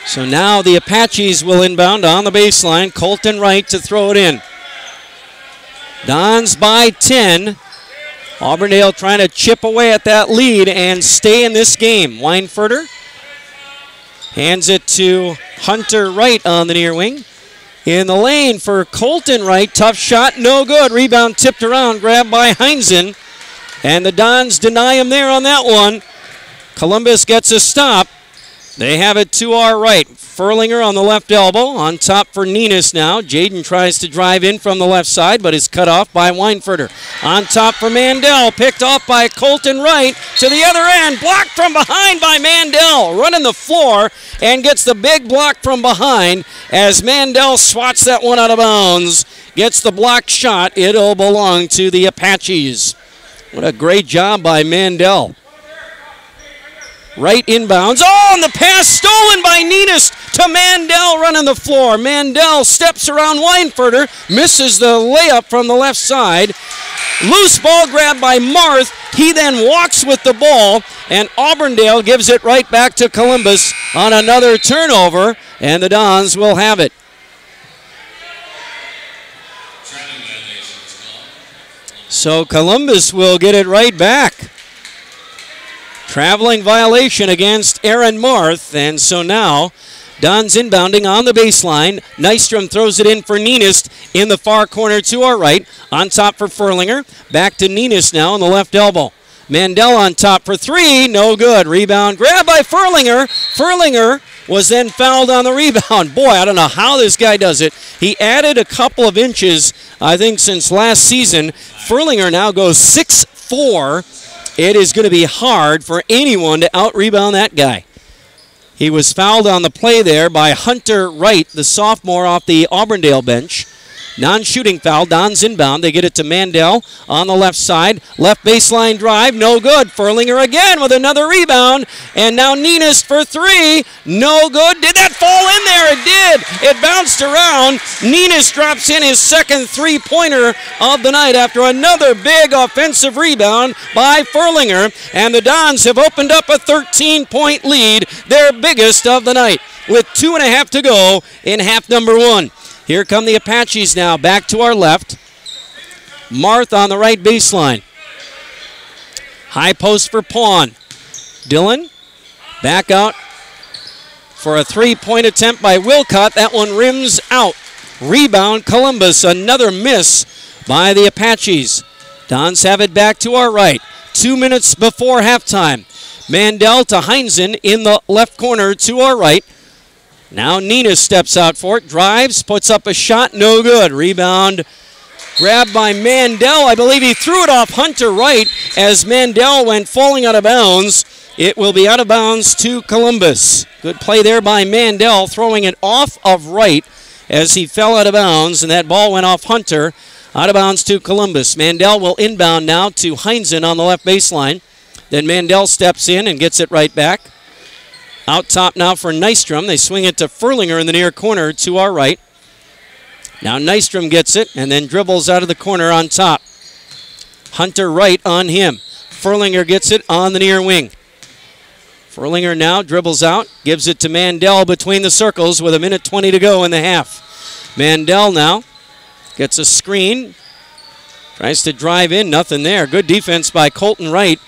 So now the Apaches will inbound on the baseline. Colton Wright to throw it in. Dons by 10. Auburndale trying to chip away at that lead and stay in this game. Weinfurter hands it to Hunter Wright on the near wing. In the lane for Colton Wright. Tough shot, no good. Rebound tipped around, grabbed by Heinzen. And the Dons deny him there on that one. Columbus gets a stop. They have it to our right. Furlinger on the left elbow. On top for Nenas now. Jaden tries to drive in from the left side, but is cut off by Weinfurter. On top for Mandel. Picked off by Colton Wright. To the other end. Blocked from behind by Mandel. Running the floor and gets the big block from behind as Mandel swats that one out of bounds. Gets the block shot. It'll belong to the Apaches. What a great job by Mandel. Right inbounds. Oh, and the pass stolen by Nenas to Mandel running the floor. Mandel steps around Weinfurter, misses the layup from the left side. Loose ball grabbed by Marth. He then walks with the ball, and Auburndale gives it right back to Columbus on another turnover, and the Dons will have it. So Columbus will get it right back. Traveling violation against Aaron Marth, and so now Dons inbounding on the baseline. Nystrom throws it in for Nenas in the far corner to our right. On top for Furlinger. Back to Nenas now on the left elbow. Mandel on top for three. No good. Rebound grabbed by Furlinger. Furlinger was then fouled on the rebound. Boy, I don't know how this guy does it. He added a couple of inches, I think, since last season. Furlinger now goes 6'4". It is going to be hard for anyone to out-rebound that guy. He was fouled on the play there by Hunter Wright, the sophomore off the Auburndale bench. Non-shooting foul. Dons inbound. They get it to Mandel on the left side. Left baseline drive. No good. Furlinger again with another rebound. And now Nenas for three. No good. Did that fall in there? It did. It bounced around. Nenas drops in his second three-pointer of the night after another big offensive rebound by Furlinger. And the Dons have opened up a 13-point lead, their biggest of the night, with 2.5 to go in half number one. Here come the Apaches now, back to our left. Marth on the right baseline. High post for Pawn. Dillon back out for a three-point attempt by Wilcott. That one rims out. Rebound Columbus, another miss by the Apaches. Dons have it back to our right. 2 minutes before halftime. Mandel to Heinzen in the left corner to our right. Now Nenas steps out for it, drives, puts up a shot, no good. Rebound grabbed by Mandel. I believe he threw it off Hunter Wright as Mandel went falling out of bounds. It will be out of bounds to Columbus. Good play there by Mandel, throwing it off of Wright as he fell out of bounds, and that ball went off Hunter. Out of bounds to Columbus. Mandel will inbound now to Heinzen on the left baseline. Then Mandel steps in and gets it right back. Out top now for Nystrom. They swing it to Furlinger in the near corner to our right. Now Nystrom gets it and then dribbles out of the corner on top. Hunter Wright on him. Furlinger gets it on the near wing. Furlinger now dribbles out, gives it to Mandel between the circles with 1:20 to go in the half. Mandel now gets a screen. Tries to drive in, nothing there. Good defense by Colton Wright.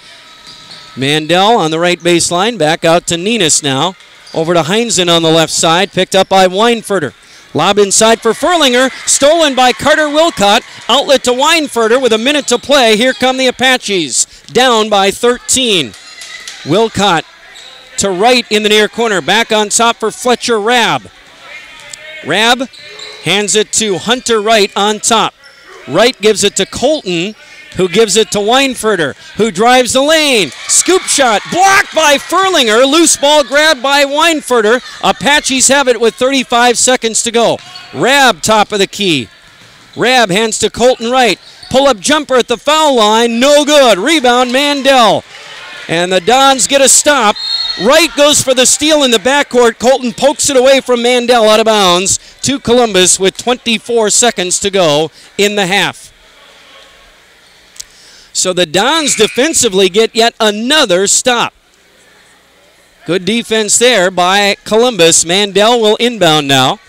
Mandel on the right baseline, back out to Nenas now. Over to Heinzen on the left side, picked up by Weinfurter. Lob inside for Furlinger, stolen by Carter Wilcott. Outlet to Weinfurter with 1 minute to play. Here come the Apaches, down by 13. Wilcott to Wright in the near corner, back on top for Fletcher Rabb. Rabb hands it to Hunter Wright on top. Wright gives it to Colton, who gives it to Weinfurter, who drives the lane. Scoop shot, blocked by Furlinger. Loose ball grabbed by Weinfurter. Apaches have it with 35 seconds to go. Rabb, top of the key. Rabb hands to Colton Wright. Pull-up jumper at the foul line, no good. Rebound, Mandel. And the Dons get a stop. Wright goes for the steal in the backcourt. Colton pokes it away from Mandel out of bounds to Columbus with 24 seconds to go in the half. So the Dons defensively get yet another stop. Good defense there by Columbus. Mandel will inbound now.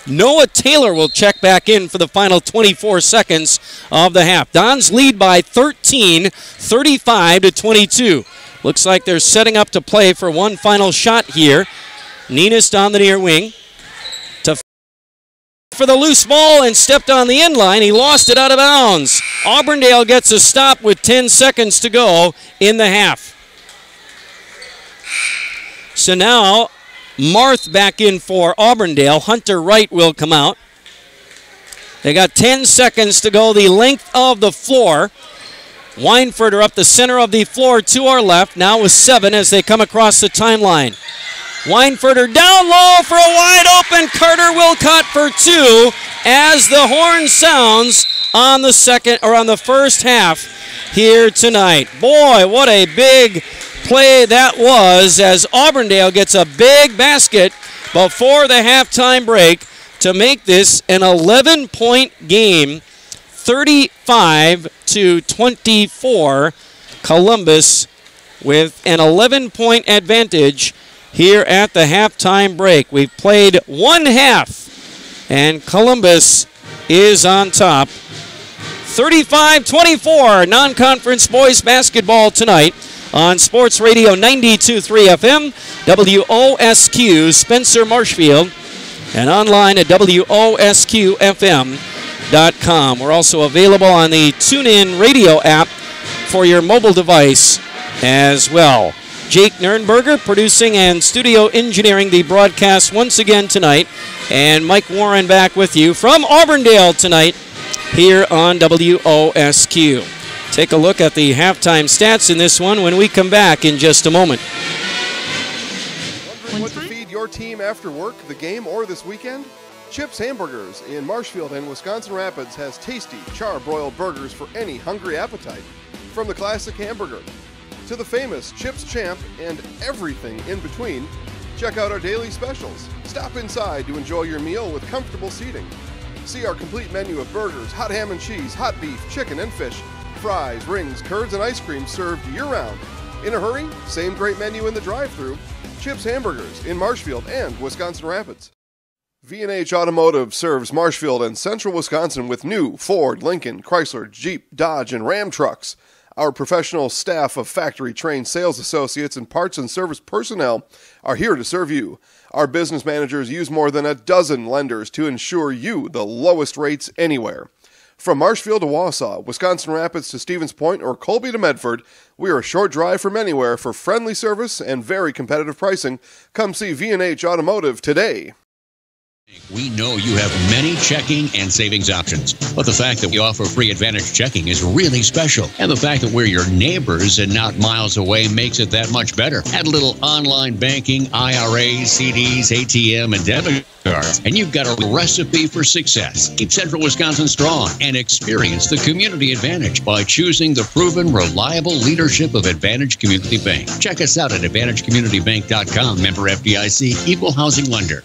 Noah Taylor will check back in for the final 24 seconds of the half. Dons lead by 13, 35-22. Looks like they're setting up to play for one final shot here. Ninist on the near wing. For the loose ball and stepped on the end line. He lost it out of bounds. Auburndale gets a stop with 10 seconds to go in the half. So now Marth back in for Auburndale. Hunter Wright will come out. They got 10 seconds to go the length of the floor. Weinfurter up the center of the floor to our left. Now with 7 as they come across the timeline. Weinfurter down low for a wide open. Carter Wilcott for 2 as the horn sounds on the first half here tonight. Boy, what a big play that was as Auburndale gets a big basket before the halftime break to make this an 11-point game, 35-24. Columbus with an 11-point advantage here at the halftime break. We've played one half, and Columbus is on top. 35-24, non-conference boys basketball tonight on Sports Radio 92.3 FM, WOSQ, Spencer Marshfield, and online at WOSQFM.com. We're also available on the TuneIn radio app for your mobile device as well. Jake Nernberger producing and studio engineering the broadcast once again tonight, and Mike Warren back with you from Auburndale tonight here on WOSQ. Take a look at the halftime stats in this one when we come back in just a moment. Wondering what to feed your team after work, the game, or this weekend? Chips Hamburgers in Marshfield and Wisconsin Rapids has tasty, char-broiled burgers for any hungry appetite. From the classic hamburger to the famous Chips Champ and everything in between, check out our daily specials. Stop inside to enjoy your meal with comfortable seating. See our complete menu of burgers, hot ham and cheese, hot beef, chicken and fish, fries, rings, curds, and ice cream served year-round. In a hurry? Same great menu in the drive-thru. Chips Hamburgers in Marshfield and Wisconsin Rapids. V&H Automotive serves Marshfield and central Wisconsin with new Ford, Lincoln, Chrysler, Jeep, Dodge, and Ram trucks. Our professional staff of factory-trained sales associates and parts and service personnel are here to serve you. Our business managers use more than a dozen lenders to ensure you the lowest rates anywhere. From Marshfield to Wausau, Wisconsin Rapids to Stevens Point, or Colby to Medford, we are a short drive from anywhere for friendly service and very competitive pricing. Come see V&H Automotive today. We know you have many checking and savings options, but the fact that we offer free Advantage checking is really special. And the fact that we're your neighbors and not miles away makes it that much better. Add a little online banking, IRAs, CDs, ATM, and debit cards, and you've got a recipe for success. Keep Central Wisconsin strong and experience the community advantage by choosing the proven, reliable leadership of Advantage Community Bank. Check us out at AdvantageCommunityBank.com, member FDIC, equal housing lender.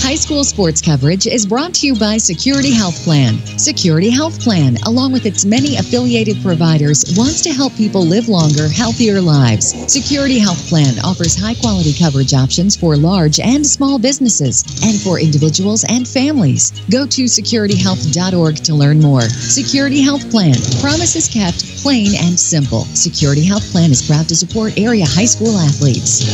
High school sports coverage is brought to you by Security Health Plan. Security Health Plan, along with its many affiliated providers, wants to help people live longer, healthier lives. Security Health Plan offers high-quality coverage options for large and small businesses and for individuals and families. Go to securityhealth.org to learn more. Security Health Plan. Promises kept, plain and simple. Security Health Plan is proud to support area high school athletes.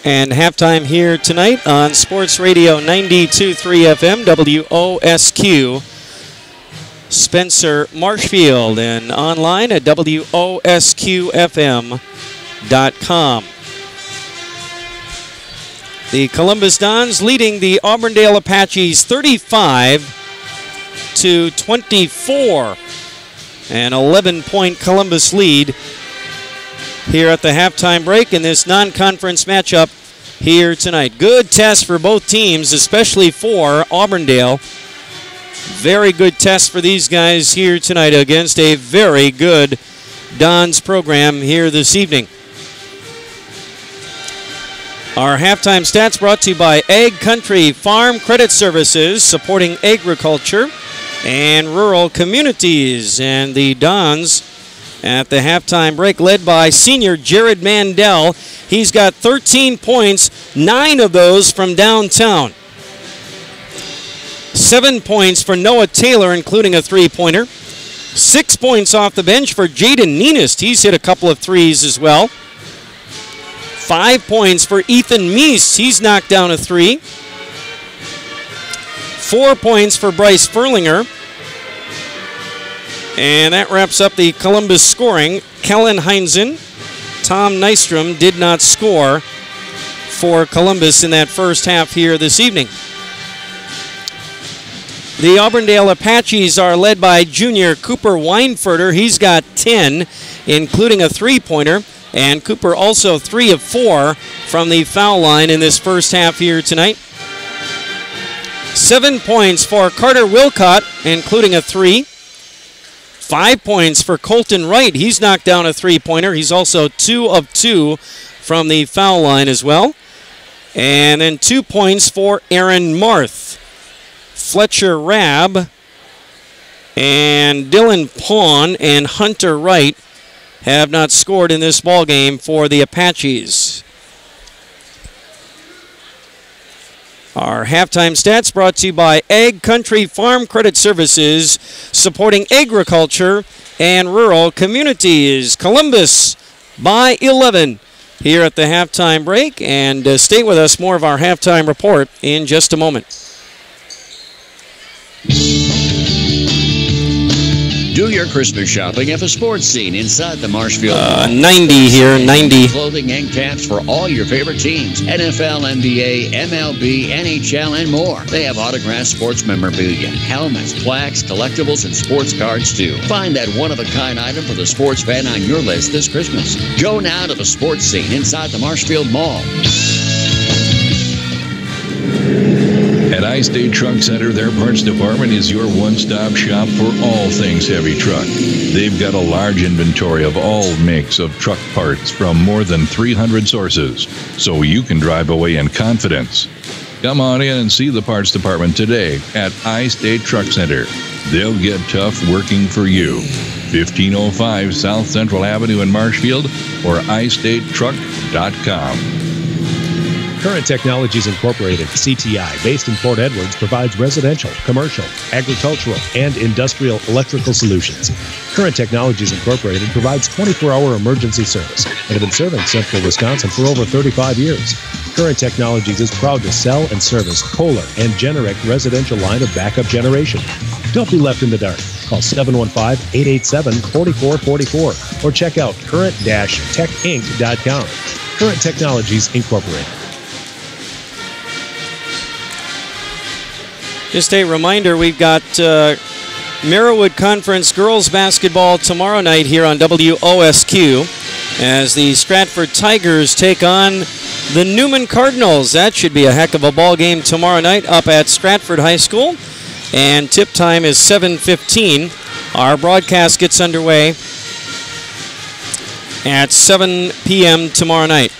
And halftime here tonight on Sports Radio 92.3 FM, WOSQ, Spencer Marshfield, and online at WOSQFM.com. The Columbus Dons leading the Auburndale Apaches 35-24. An 11-point Columbus lead here at the halftime break in this non-conference matchup here tonight. Good test for both teams, especially for Auburndale. Very good test for these guys here tonight against a very good Dons program here this evening. Our halftime stats brought to you by Ag Country Farm Credit Services, supporting agriculture and rural communities. And the Dons at the halftime break, led by senior Jared Mandel. He's got 13 points, 9 of those from downtown. 7 points for Noah Taylor, including a three-pointer. 6 points off the bench for Jaden Neenest. He's hit a couple of threes as well. 5 points for Ethan Meese. He's knocked down a three. 4 points for Bryce Furlinger. And that wraps up the Columbus scoring. Kellen Heinzen, Tom Nystrom did not score for Columbus in that first half here this evening. The Auburndale Apaches are led by junior Cooper Weinfurter. He's got 10, including a three-pointer. And Cooper also 3 of 4 from the foul line in this first half here tonight. 7 points for Carter Wilcott, including a three. 5 points for Colton Wright. He's knocked down a three-pointer. He's also 2 of 2 from the foul line as well. And then 2 points for Aaron Marth. Fletcher Rabb and Dylan Pawn and Hunter Wright have not scored in this ballgame for the Apaches. Our halftime stats brought to you by Ag Country Farm Credit Services, supporting agriculture and rural communities. Columbus by 11 here at the halftime break. And stay with us, more of our halftime report in just a moment. Do your Christmas shopping at the sports scene inside the Marshfield. 90 here, 90. Clothing and caps for all your favorite teams. NFL, NBA, MLB, NHL, and more. They have autographed sports memorabilia, helmets, plaques, collectibles, and sports cards, too. Find that one-of-a-kind item for the sports fan on your list this Christmas. Go now to the sports scene inside the Marshfield Mall. At I-State Truck Center, their parts department is your one-stop shop for all things heavy truck. They've got a large inventory of all makes of truck parts from more than 300 sources, so you can drive away in confidence. Come on in and see the parts department today at I-State Truck Center. They'll get tough working for you. 1505 South Central Avenue in Marshfield or istatetruck.com. Current Technologies Incorporated, CTI, based in Port Edwards, provides residential, commercial, agricultural, and industrial electrical solutions. Current Technologies Incorporated provides 24-hour emergency service and have been serving Central Wisconsin for over 35 years. Current Technologies is proud to sell and service Kohler and Generac residential line of backup generation. Don't be left in the dark. Call 715-887-4444 or check out current-techinc.com. Current Technologies Incorporated. Just a reminder, we've got Merriwood Conference girls basketball tomorrow night here on WOSQ as the Stratford Tigers take on the Newman Cardinals. That should be a heck of a ball game tomorrow night up at Stratford High School. And tip time is 7:15. Our broadcast gets underway at 7 p.m. tomorrow night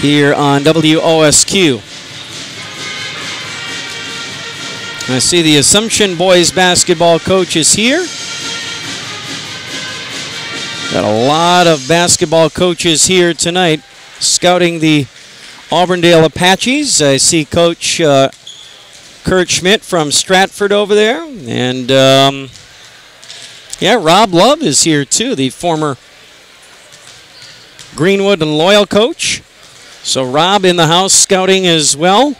here on WOSQ. I see the Assumption boys basketball coach is here. Got a lot of basketball coaches here tonight scouting the Auburndale Apaches. I see Coach Kurt Schmidt from Stratford over there. And, yeah, Rob Love is here too, the former Greenwood and Loyal coach. So Rob in the house scouting as well.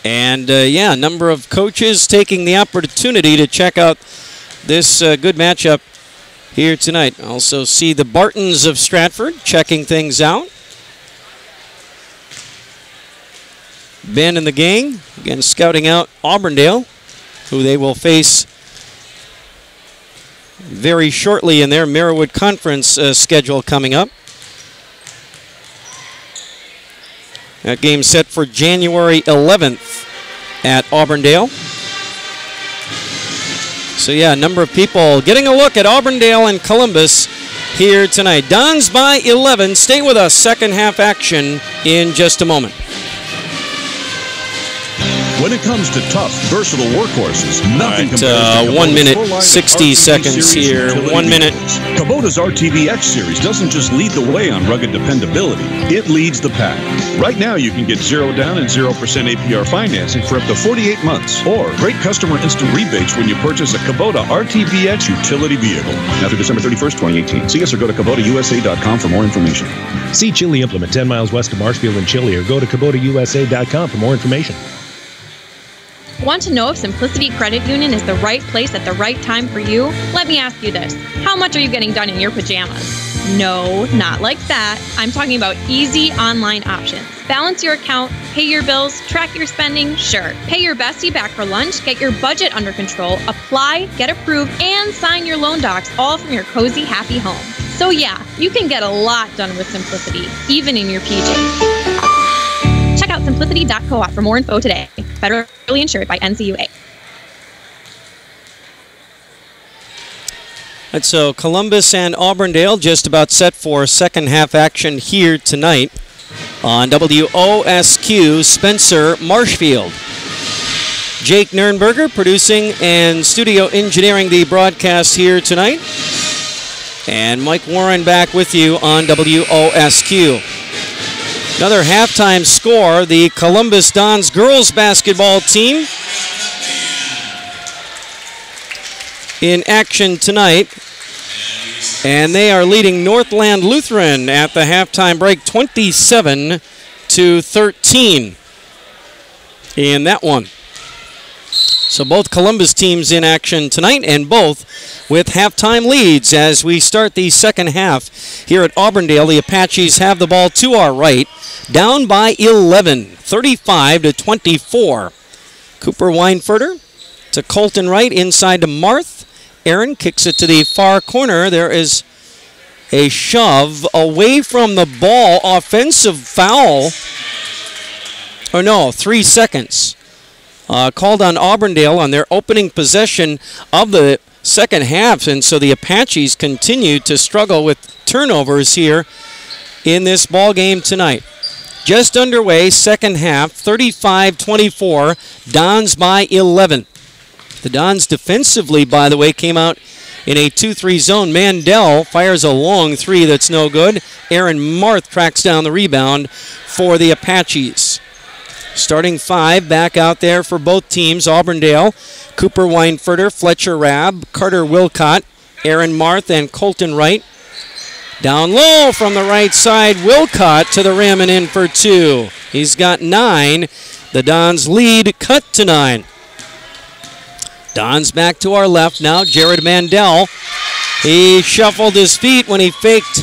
And, yeah, a number of coaches taking the opportunity to check out this good matchup here tonight. Also see the Bartons of Stratford checking things out. Ben and the gang, again, scouting out Auburndale, who they will face very shortly in their Merriwood Conference schedule coming up. That game set for January 11th at Auburndale. So yeah, a number of people getting a look at Auburndale and Columbus here tonight. Dons by 11. Stay with us. Second half action in just a moment. When it comes to tough, versatile workhorses, nothing compares to 1 minute, 60 seconds here. 1 minute. Kubota's RTVX series doesn't just lead the way on rugged dependability, it leads the pack. Right now, you can get 0 down and 0% APR financing for up to 48 months, or great customer instant rebates when you purchase a Kubota RTVX utility vehicle. Now through December 31st, 2018. See us or go to KubotaUSA.com for more information. See Chili Implement 10 miles west of Marshfield and Chili, or go to KubotaUSA.com for more information. Want to know if Simplicity Credit Union is the right place at the right time for you? Let me ask you this. How much are you getting done in your pajamas? No, not like that. I'm talking about easy online options. Balance your account, pay your bills, track your spending, sure. Pay your bestie back for lunch, get your budget under control, apply, get approved, and sign your loan docs all from your cozy, happy home. So yeah, you can get a lot done with Simplicity, even in your PJs. Check out simplicity.coop for more info today. Federally insured by NCUA. And so Columbus and Auburndale just about set for second half action here tonight on WOSQ Spencer Marshfield. Jake Nurnberger producing and studio engineering the broadcast here tonight. And Mike Warren back with you on WOSQ. Another halftime score, the Columbus Dons girls basketball team in action tonight. And they are leading Northland Lutheran at the halftime break 27-13 in that one. So both Columbus teams in action tonight, and both with halftime leads as we start the second half here at Auburndale. The Apaches have the ball to our right, down by 11, 35-24. Cooper Weinfurter to Colton Wright, inside to Marth. Aaron kicks it to the far corner. There is a shove away from the ball, offensive foul. Oh no, 3 seconds. Called on Auburndale on their opening possession of the second half, and so the Apaches continue to struggle with turnovers here in this ball game tonight. Just underway, second half, 35-24, Dons by 11. The Dons defensively, by the way, came out in a 2-3 zone. Mandel fires a long three that's no good. Aaron Marth tracks down the rebound for the Apaches. Starting five back out there for both teams. Auburndale, Cooper Weinfurter, Fletcher Rabb, Carter Wilcott, Aaron Marth, and Colton Wright. Down low from the right side, Wilcott to the rim and in for two. He's got 9. The Dons lead cut to 9. Dons back to our left now. Jared Mandel. He shuffled his feet when he faked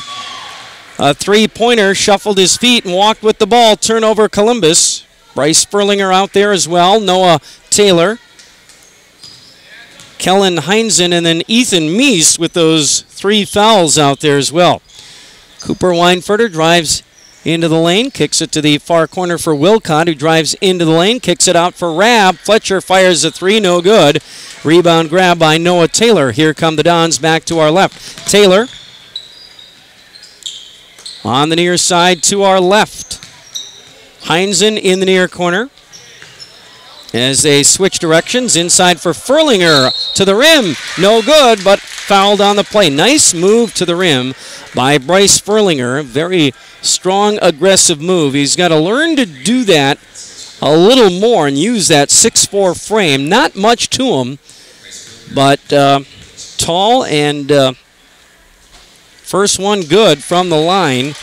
a three-pointer, shuffled his feet and walked with the ball. Turnover Columbus. Bryce Sperlinger out there as well. Noah Taylor. Kellen Heinzen, and then Ethan Meese with those 3 fouls out there as well. Cooper Weinfurter drives into the lane, kicks it to the far corner for Wilcott, who drives into the lane, kicks it out for Rabb. Fletcher fires a 3, no good. Rebound grab by Noah Taylor. Here come the Dons back to our left. Taylor on the near side to our left. Heinzen in the near corner as they switch directions. Inside for Furlinger to the rim. No good, but fouled on the play. Nice move to the rim by Bryce Furlinger. Very strong, aggressive move. He's got to learn to do that a little more and use that 6'4" frame. Not much to him, but tall, and first one good from the line.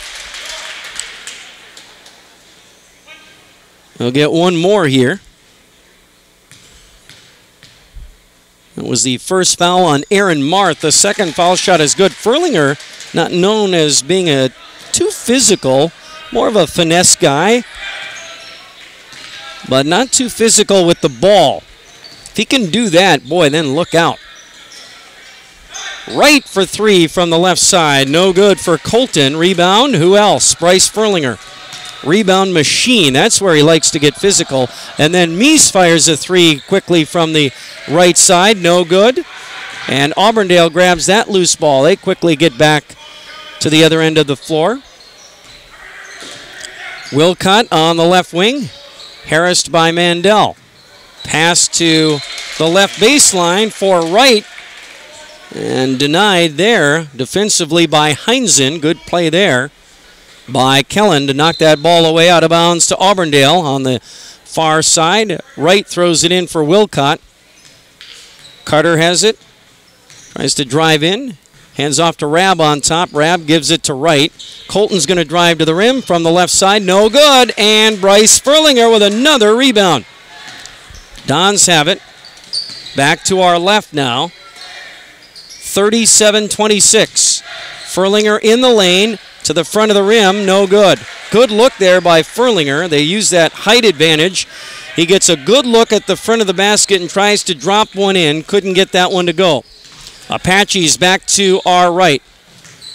We'll get one more here. It was the first foul on Aaron Marth. The second foul shot is good. Furlinger, not known as being too physical, more of a finesse guy, but not too physical with the ball. If he can do that, boy, then look out. Right for 3 from the left side. No good for Colton. Rebound, who else? Bryce Furlinger. Rebound machine. That's where he likes to get physical. And then Meese fires a 3 quickly from the right side. No good. And Auburndale grabs that loose ball. They quickly get back to the other end of the floor. Wilcott on the left wing, harassed by Mandel. Pass to the left baseline for Wright, and denied there defensively by Heinzen. Good play there by Kellen to knock that ball away out of bounds to Auburndale on the far side. Wright throws it in for Wilcott. Carter has it, tries to drive in, hands off to Rabb on top. Rabb gives it to Wright. Colton's going to drive to the rim from the left side, no good, and Bryce Furlinger with another rebound. Dons have it. Back to our left now. 37-26. Furlinger in the lane to the front of the rim, no good. Good look there by Furlinger. They use that height advantage. He gets a good look at the front of the basket and tries to drop one in. Couldn't get that one to go. Apaches back to our right.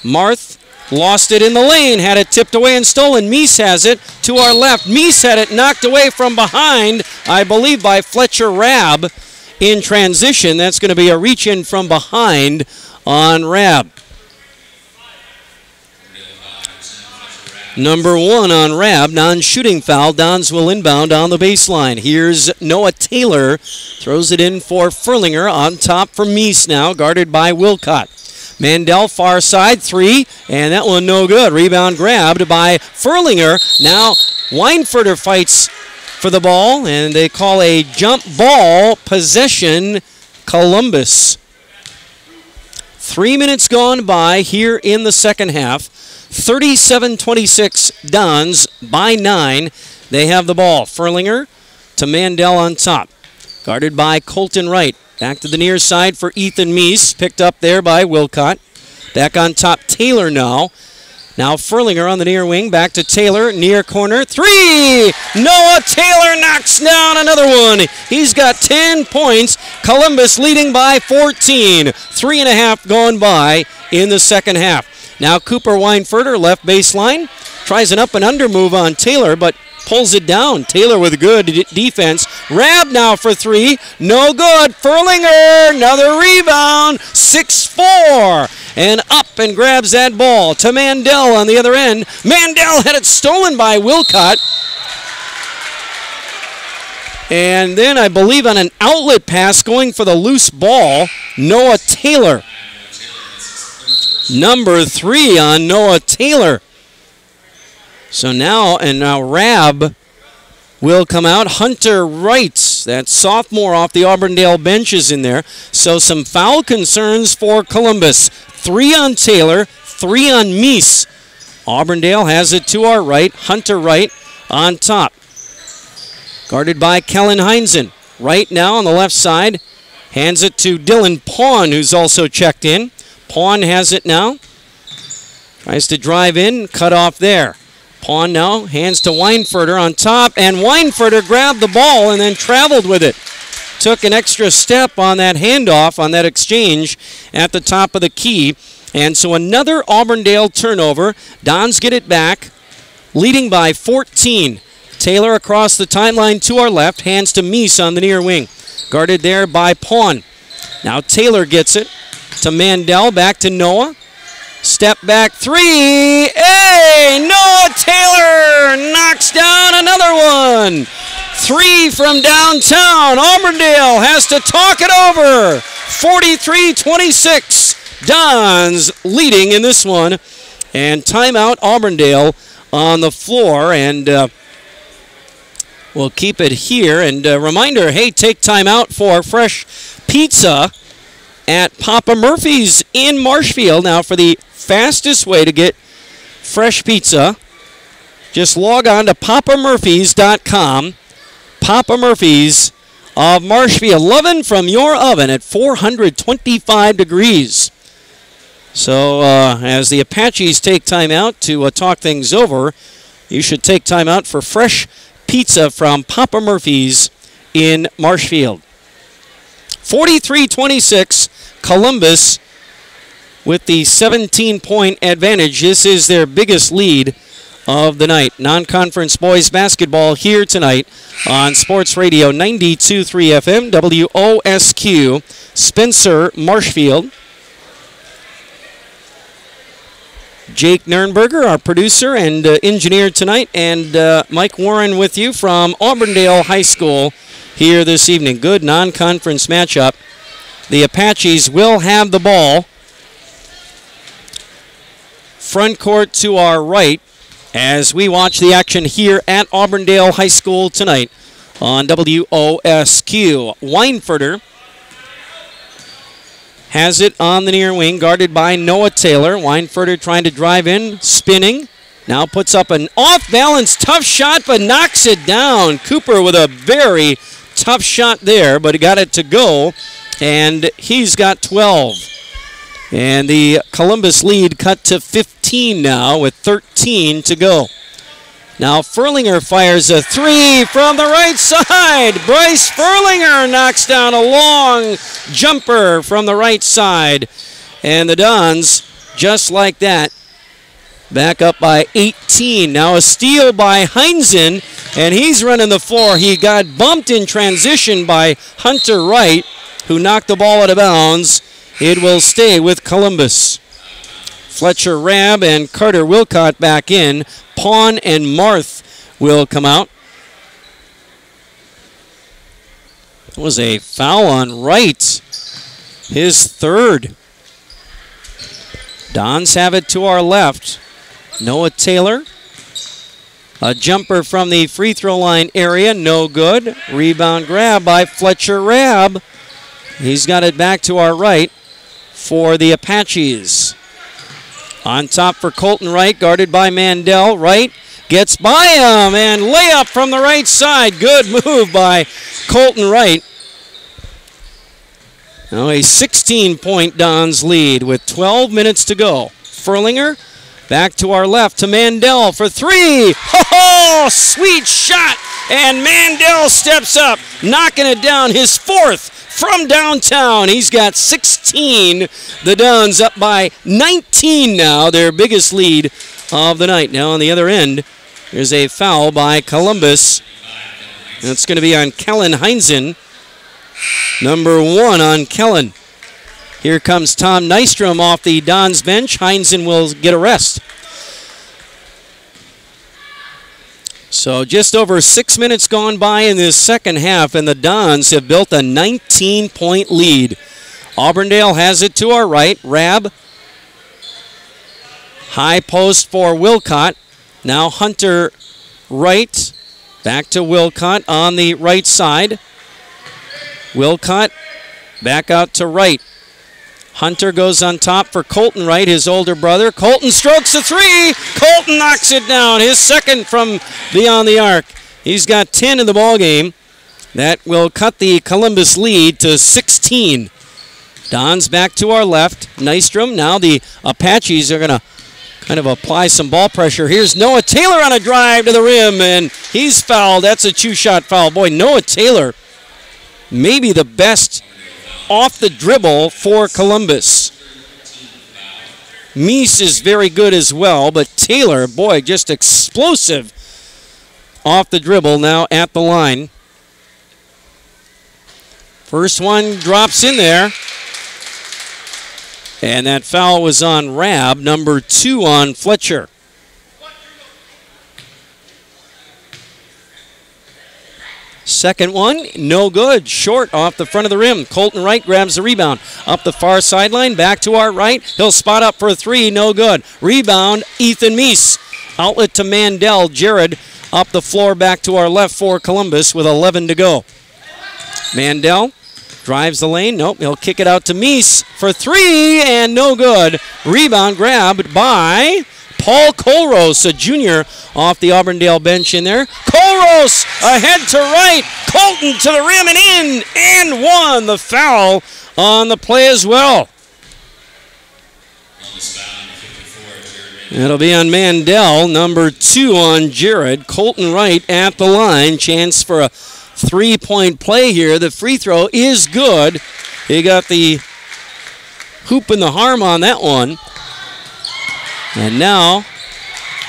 Marth lost it in the lane, had it tipped away and stolen. Meese has it to our left. Meese had it knocked away from behind, I believe by Fletcher Rabb in transition. That's going to be a reach in from behind on Rabb. Number 1 on Rabb, non-shooting foul. Dons will inbound on the baseline. Here's Noah Taylor, throws it in for Furlinger on top for Meese now, guarded by Wilcott. Mandel far side, 3, and that one no good. Rebound grabbed by Furlinger. Now Weinfurter fights for the ball, and they call a jump ball possession Columbus. 3 minutes gone by here in the second half. 37-26 Dons by 9. They have the ball. Furlinger to Mandel on top. Guarded by Colton Wright. Back to the near side for Ethan Meese. Picked up there by Wilcott. Back on top, Taylor now. Now Furlinger on the near wing. Back to Taylor, near corner. 3! Noah Taylor knocks down another one. He's got 10 points. Columbus leading by 14. 3.5 gone by in the second half. Now Cooper Weinfurter, left baseline. Tries an up and under move on Taylor, but pulls it down. Taylor with good defense. Rabb now for 3. No good. Furlinger, another rebound. 6-4. And up and grabs that ball to Mandel on the other end. Mandel had it stolen by Wilcott. And then I believe on an outlet pass going for the loose ball, Noah Taylor. Number 3 on Noah Taylor. So now Rabb will come out. Hunter Wright, that sophomore off the Auburndale bench, is in there. So some foul concerns for Columbus. 3 on Taylor, 3 on Meese. Auburndale has it to our right. Hunter Wright on top. Guarded by Kellen Heinzen. Wright now on the left side. Hands it to Dylan Pawn, who's also checked in. Pawn has it now. Tries to drive in, cut off there. Pawn now hands to Weinfurter on top, and Weinfurter grabbed the ball and then traveled with it. Took an extra step on that handoff, on that exchange at the top of the key. And so another Auburndale turnover. Dons get it back, leading by 14. Taylor across the timeline to our left, hands to Meese on the near wing. Guarded there by Pawn. Now Taylor gets it to Mandel, back to Noah. Step back 3. Hey! Noah Taylor knocks down another one. 3 from downtown. Auburndale has to talk it over. 43-26. Dons leading in this one. And timeout Auburndale on the floor. And we'll keep it here. And reminder, hey, take time out for fresh pizza at Papa Murphy's in Marshfield. Now for the fastest way to get fresh pizza, just log on to papamurphys.com. Papa Murphy's of Marshfield. Loving from your oven at 425 degrees. So as the Apaches take time out to talk things over, you should take time out for fresh pizza from Papa Murphy's in Marshfield. 43-26, Columbus with the 17-point advantage. This is their biggest lead of the night. Non-conference boys basketball here tonight on Sports Radio 92.3 FM, WOSQ, Spencer, Marshfield. Jake Nernberger, our producer and engineer tonight, and Mike Warren with you from Auburndale High School here this evening. Good non-conference matchup. The Apaches will have the ball. Front court to our right as we watch the action here at Auburndale High School tonight on WOSQ. Weinfurter has it on the near wing, guarded by Noah Taylor. Weinfurter trying to drive in, spinning. Now puts up an off-balance tough shot, but knocks it down. Cooper with a very tough shot there, but he got it to go, and he's got 12. And the Columbus lead cut to 15 now with 13 to go. Now Furlinger fires a three from the right side. Bryce Furlinger knocks down a long jumper from the right side. And the Dons, just like that, back up by 18. Now a steal by Heinzen, and he's running the floor. He got bumped in transition by Hunter Wright, who knocked the ball out of bounds. It will stay with Columbus. Fletcher Rabb and Carter Wilcott back in. Pawn and Marth will come out. It was a foul on Wright, his third. Dons have it to our left. Noah Taylor. A jumper from the free throw line area, no good. Rebound grab by Fletcher Rabb. He's got it back to our right for the Apaches. On top for Colton Wright, guarded by Mandel. Wright gets by him, and layup from the right side. Good move by Colton Wright. Now a 16-point Dons lead with 12 minutes to go. Furlinger back to our left to Mandel for three. Oh, sweet shot, and Mandel steps up, knocking it down, his fourth from downtown. He's got 16. The Dons up by 19 now, their biggest lead of the night. Now on the other end, there's a foul by Columbus. That's going to be on Kellen Heinzen. Number 1 on Kellen. Here comes Tom Nystrom off the Dons bench. Heinzen will get a rest. So just over 6 minutes gone by in this second half, and the Dons have built a 19-point lead. Auburndale has it to our right. Rabb. High post for Wilcott. Now Hunter Wright. Back to Wilcott on the right side. Wilcott back out to Wright. Hunter goes on top for Colton Wright, his older brother. Colton strokes the three. Colton knocks it down, his second from beyond the arc. He's got 10 in the ball game. That will cut the Columbus lead to 16. Dons back to our left. Nystrom. Now the Apaches are going to kind of apply some ball pressure. Here's Noah Taylor on a drive to the rim, and he's fouled. That's a two-shot foul. Boy, Noah Taylor, maybe the best off the dribble for Columbus. Meese is very good as well, but Taylor, boy, just explosive off the dribble now at the line. First one drops in there. And that foul was on Rabb, number 2 on Fletcher. Second one, no good. Short off the front of the rim. Colton Wright grabs the rebound. Up the far sideline, back to our right. He'll spot up for a three, no good. Rebound, Ethan Meese. Outlet to Mandel. Jared up the floor back to our left for Columbus with 11 to go. Mandel drives the lane. Nope, he'll kick it out to Meese for three, and no good. Rebound grabbed by Paul Colrose, a junior off the Auburndale bench in there. Colrose ahead to right. Colton to the rim and in, and one. The foul on the play as well. It'll be on Mandel, number 2 on Jared. Colton Wright at the line. Chance for a three-point play here. The free throw is good. He got the hoop and the harm on that one. And now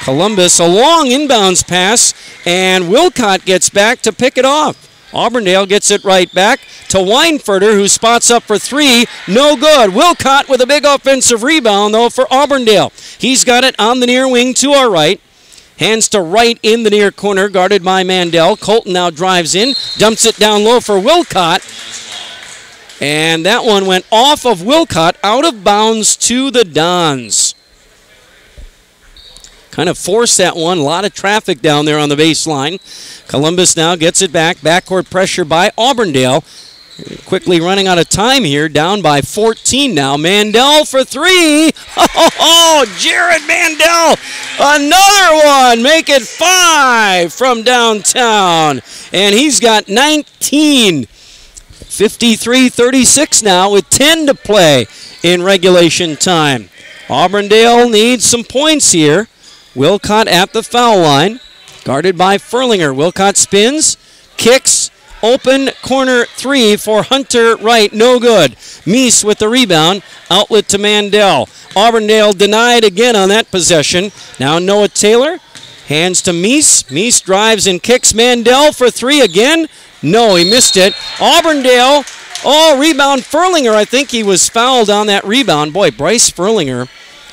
Columbus, a long inbounds pass, and Wilcott gets back to pick it off. Auburndale gets it right back to Weinfurter, who spots up for three. No good. Wilcott with a big offensive rebound, though, for Auburndale. He's got it on the near wing to our right. Hands to right in the near corner, guarded by Mandel. Colton now drives in, dumps it down low for Wilcott. And that one went off of Wilcott, out of bounds to the Dons. Kind of forced that one. A lot of traffic down there on the baseline. Columbus now gets it back. Backcourt pressure by Auburndale. Quickly running out of time here. Down by 14 now. Mandel for three. Oh, Jared Mandel. Another one. Make it 5 from downtown. And he's got 19. 53-36 now with 10 to play in regulation time. Auburndale needs some points here. Wilcott at the foul line, guarded by Furlinger. Wilcott spins, kicks, open corner three for Hunter Wright, no good. Meese with the rebound, outlet to Mandel. Auburndale denied again on that possession. Now Noah Taylor, hands to Meese. Meese drives and kicks. Mandel for three again. No, he missed it. Auburndale, rebound Furlinger. I think he was fouled on that rebound. Boy, Bryce Furlinger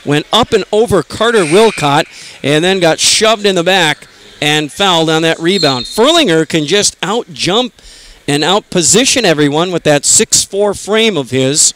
went up and over Carter Wilcott and then got shoved in the back and fouled on that rebound. Furlinger can just out-jump and out-position everyone with that 6'4" frame of his.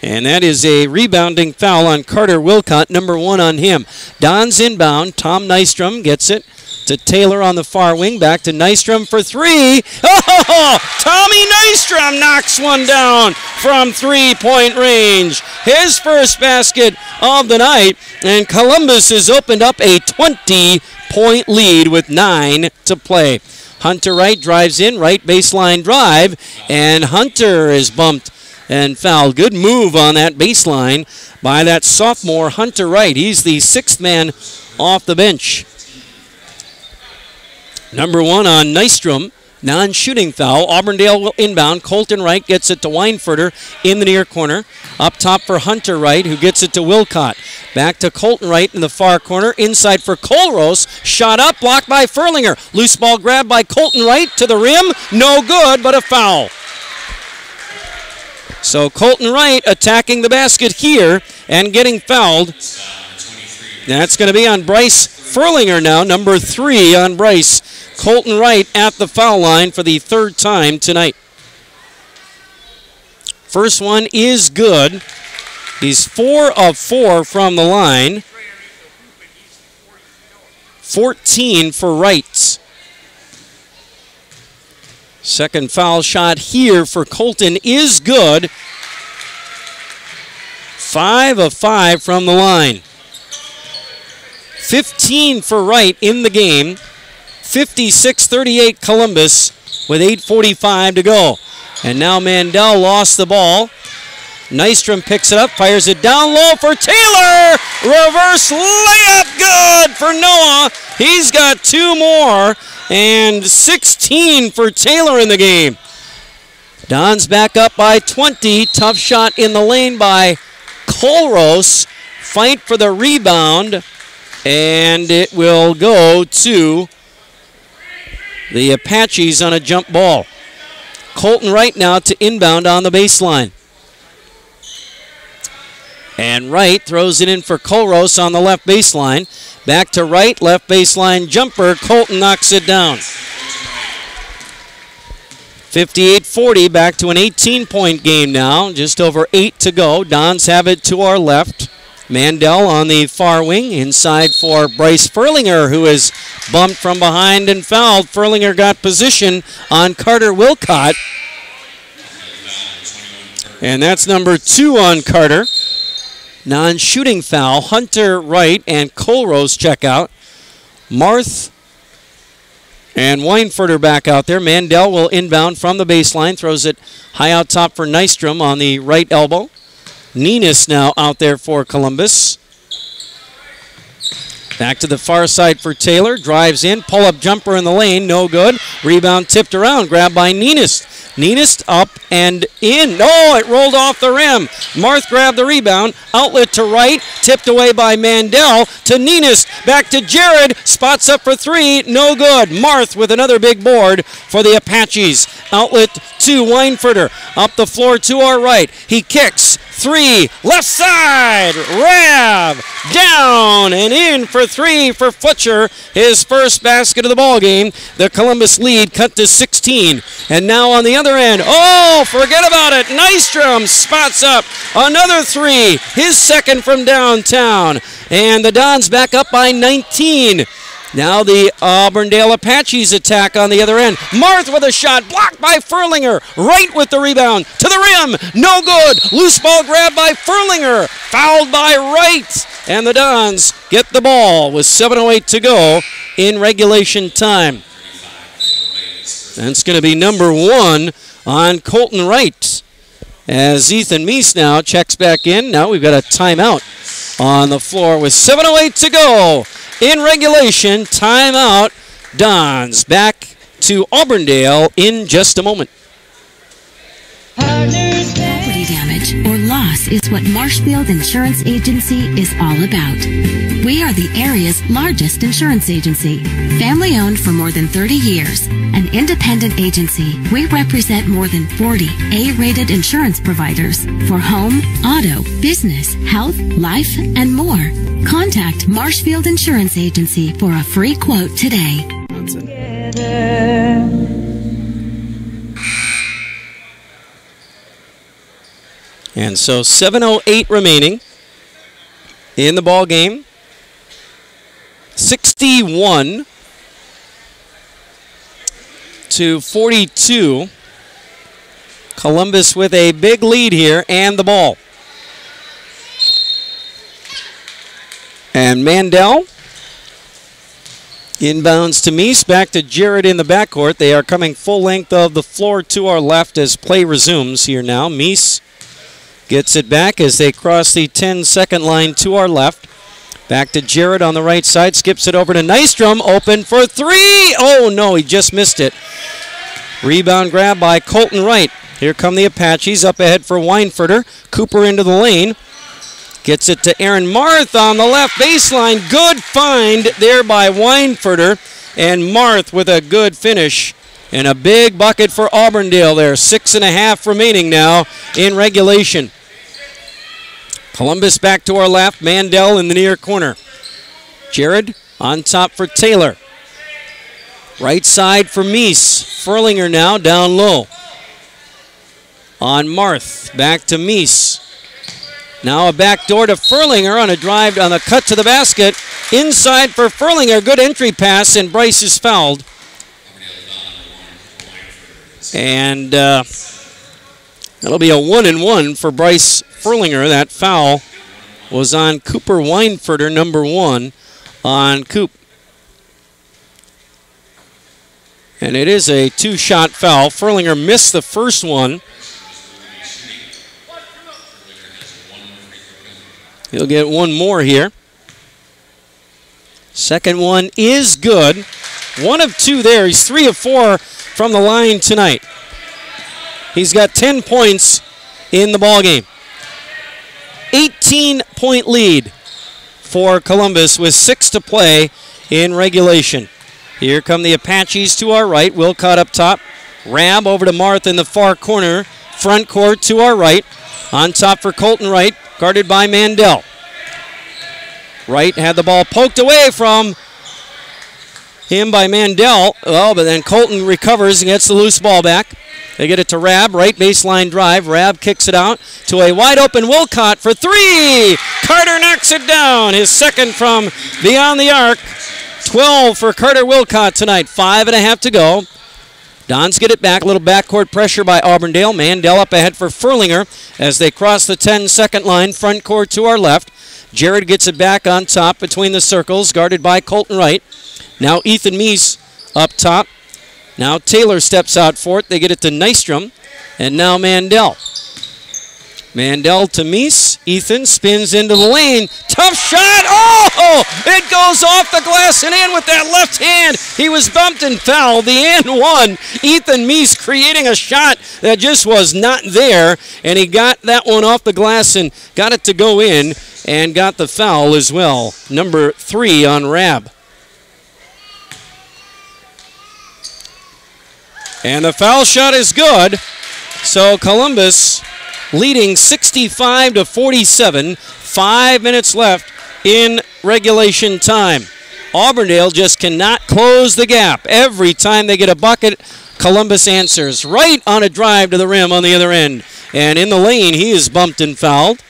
And that is a rebounding foul on Carter Wilcott, number 1 on him. Don's inbound. Tom Nystrom gets it to Taylor on the far wing. Back to Nystrom for three. Oh, Tommy Nystrom knocks one down from three-point range. His first basket of the night. And Columbus has opened up a 20-point lead with 9 to play. Hunter Wright drives in, right baseline drive, and Hunter is bumped and fouled. Good move on that baseline by that sophomore Hunter Wright. He's the 6th man off the bench. Number 1 on Nystrom, non-shooting foul. Auburndale will inbound. Colton Wright gets it to Weinfurter in the near corner. Up top for Hunter Wright, who gets it to Wilcott. Back to Colton Wright in the far corner. Inside for Colrose. Shot up, blocked by Furlinger. Loose ball grabbed by Colton Wright to the rim. No good, but a foul. So Colton Wright attacking the basket here and getting fouled. That's going to be on Bryce Furlinger now, number 3 on Bryce. Colton Wright at the foul line for the 3rd time tonight. First one is good. He's 4 of 4 from the line. 14 for Wright. Second foul shot here for Colton is good. 5 of 5 from the line. 15 for Wright in the game. 56-38 Columbus with 8:45 to go. And now Mandel lost the ball. Nystrom picks it up, fires it down low for Taylor. Reverse layup good for Noah. He's got 2 more. And 16 for Taylor in the game. Don's back up by 20. Tough shot in the lane by Colrose. Fight for the rebound. And it will go to the Apaches on a jump ball. Colton Wright now to inbound on the baseline. And Wright throws it in for Colrose on the left baseline. Back to Wright, left baseline jumper. Colton knocks it down. 58-40, back to an 18-point game now. Just over 8 to go. Dons have it to our left. Mandel on the far wing, inside for Bryce Furlinger, who is bumped from behind and fouled. Furlinger got position on Carter Wilcott. And that's number 2 on Carter. Non-shooting foul. Hunter Wright and Colrose check out. Marth and Weinfurter back out there. Mandel will inbound from the baseline. Throws it high out top for Nystrom on the right elbow. Nenis now out there for Columbus. Back to the far side for Taylor. Drives in. Pull-up jumper in the lane. No good. Rebound tipped around. Grabbed by Nenis. Nenist up and in. No, it rolled off the rim. Marth grabbed the rebound. Outlet to right. Tipped away by Mandel to Nenist. Back to Jared. Spots up for three. No good. Marth with another big board for the Apaches. Outlet to Weinfurter. Up the floor to our right. He kicks. Three. Left side. Rab. Down and in for three for Fletcher. His first basket of the ball game. The Columbus lead cut to 16. And now on the other end. Oh, forget about it. Nystrom spots up. Another three. His second from downtown. And the Dons back up by 19. Now the Auburndale Apaches attack on the other end. Marth with a shot, blocked by Furlinger. Wright with the rebound, to the rim, no good. Loose ball grab by Furlinger, fouled by Wright. And the Dons get the ball with 7:08 to go in regulation time. That's going to be number one on Colton Wright. As Ethan Meese now checks back in. Now we've got a timeout on the floor with 7:08 to go. In regulation, timeout. Dons back to Auburndale in just a moment. Property damage or loss is what Marshfield Insurance Agency is all about. We are the area's largest insurance agency. Family owned for more than 30 years. An independent agency, we represent more than 40 A-rated insurance providers for home, auto, business, health, life, and more. Contact Marshfield Insurance Agency for a free quote today. And so 7:08 remaining in the ball game. 61 to 42. Columbus with a big lead here and the ball. And Mandel inbounds to Meese, back to Jarrett in the backcourt. They are coming full length of the floor to our left as play resumes here now. Meese gets it back as they cross the 10-second line to our left. Back to Jarrett on the right side. Skips it over to Nystrom. Open for three. Oh, no, he just missed it. Rebound grab by Colton Wright. Here come the Apaches up ahead for Weinfurter. Cooper into the lane. Gets it to Aaron Marth on the left baseline. Good find there by Weinfurter. And Marth with a good finish. And a big bucket for Auburndale there. 6.5 remaining now in regulation. Columbus back to our left. Mandel in the near corner. Jared on top for Taylor. Right side for Meese. Furlinger now down low. On Marth. Back to Meese. Now a back door to Furlinger on a drive on the cut to the basket. Inside for Furlinger. Good entry pass, and Bryce is fouled. And that'll be a 1-and-1 for Bryce Furlinger. That foul was on Cooper Weinfurter, number 1 on Coop. And it is a 2-shot foul. Furlinger missed the first one. He'll get one more here. Second one is good. 1 of 2 there. He's 3 of 4 from the line tonight. He's got 10 points in the ballgame. 18-point lead for Columbus with 6 to play in regulation. Here come the Apaches to our right. Wilcott up top. Rab over to Marth in the far corner. Front court to our right. On top for Colton Wright, guarded by Mandel. Wright had the ball poked away from him by Mandel. Well, but then Colton recovers and gets the loose ball back. They get it to Rab, right baseline drive. Rab kicks it out to a wide open Wilcott for 3. Carter knocks it down. His second from beyond the arc. 12 for Carter Wilcott tonight. 5.5 to go. Dons get it back. A little backcourt pressure by Auburndale. Mandel up ahead for Furlinger as they cross the 10-second line. Front court to our left. Jared gets it back on top between the circles, guarded by Colton Wright. Now Ethan Meese up top. Now Taylor steps out for it. They get it to Nystrom. And now Mandel. Mandel to Meese. Ethan spins into the lane. Tough shot. Oh! It goes off the glass and in with that left hand. He was bumped and fouled. The and one. Ethan Meese creating a shot that just was not there. And he got that one off the glass and got it to go in and got the foul as well. Number 3 on Rab. And the foul shot is good. So Columbus leading 65-47. 5 minutes left in regulation time. Auburndale just cannot close the gap. Every time they get a bucket, Columbus answers right on a drive to the rim on the other end. And in the lane, he is bumped and fouled.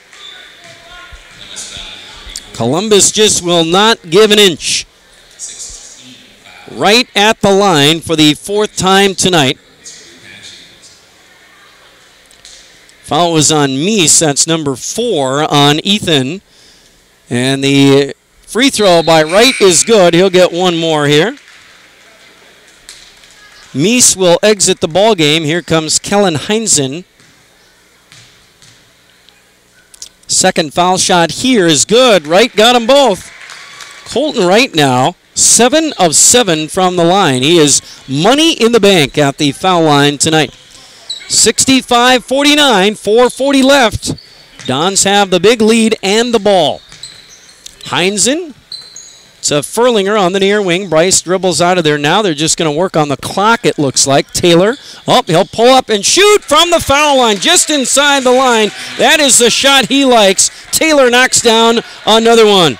Columbus just will not give an inch. Right at the line for the 4th time tonight. Foul was on Meese. That's number 4 on Ethan. And the free throw by Wright is good. He'll get one more here. Meese will exit the ball game. Here comes Kellen Heinzen. Second foul shot here is good. Wright got them both. Colton Wright now, 7 of 7 from the line. He is money in the bank at the foul line tonight. 65-49, 4:40 left. Dons have the big lead and the ball. Heinzen to Furlinger on the near wing. Bryce dribbles out of there now. They're just going to work on the clock, it looks like. Taylor, he'll pull up and shoot from the foul line, just inside the line. That is the shot he likes. Taylor knocks down another one.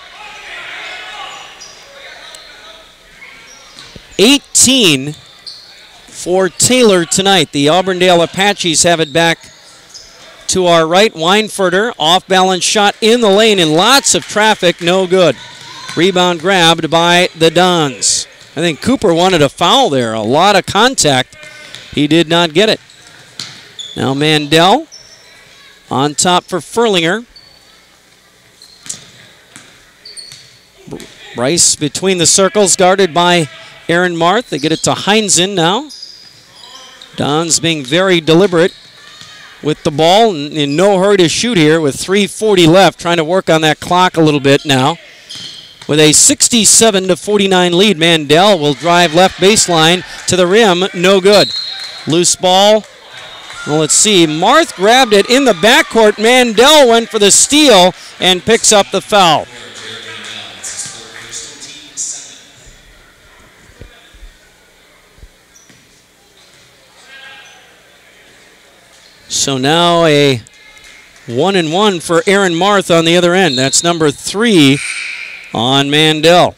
18 for Taylor tonight. The Auburndale Apaches have it back to our right. Weinfurter, off-balance shot in the lane and lots of traffic, no good. Rebound grabbed by the Dons. I think Cooper wanted a foul there. A lot of contact. He did not get it. Now Mandel on top for Furlinger. Bryce between the circles, guarded by Aaron Marth. They get it to Heinzen now. Dons being very deliberate with the ball, in no hurry to shoot here with 3:40 left, trying to work on that clock a little bit now. With a 67-49 lead, Mandel will drive left baseline to the rim, no good. Loose ball. Well, let's see. Marth grabbed it in the backcourt. Mandel went for the steal and picks up the foul. So now a 1-and-1 for Aaron Marth on the other end. That's number 3 on Mandel.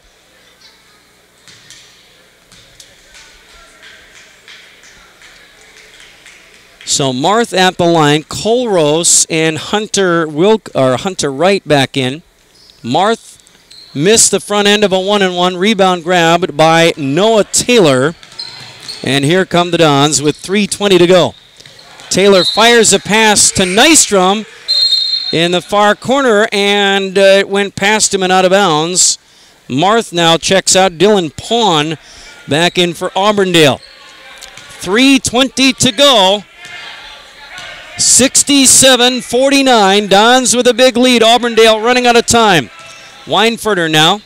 So Marth at the line, Colrose and Hunter Wright back in. Marth missed the front end of a 1-and-1. Rebound grabbed by Noah Taylor. And here come the Dons with 3:20 to go. Taylor fires a pass to Nystrom in the far corner, and it went past him and out of bounds. Marth now checks out. Dylan Pawn back in for Auburndale. 3:20 to go. 67-49. Dons with a big lead. Auburndale running out of time. Weinfurter now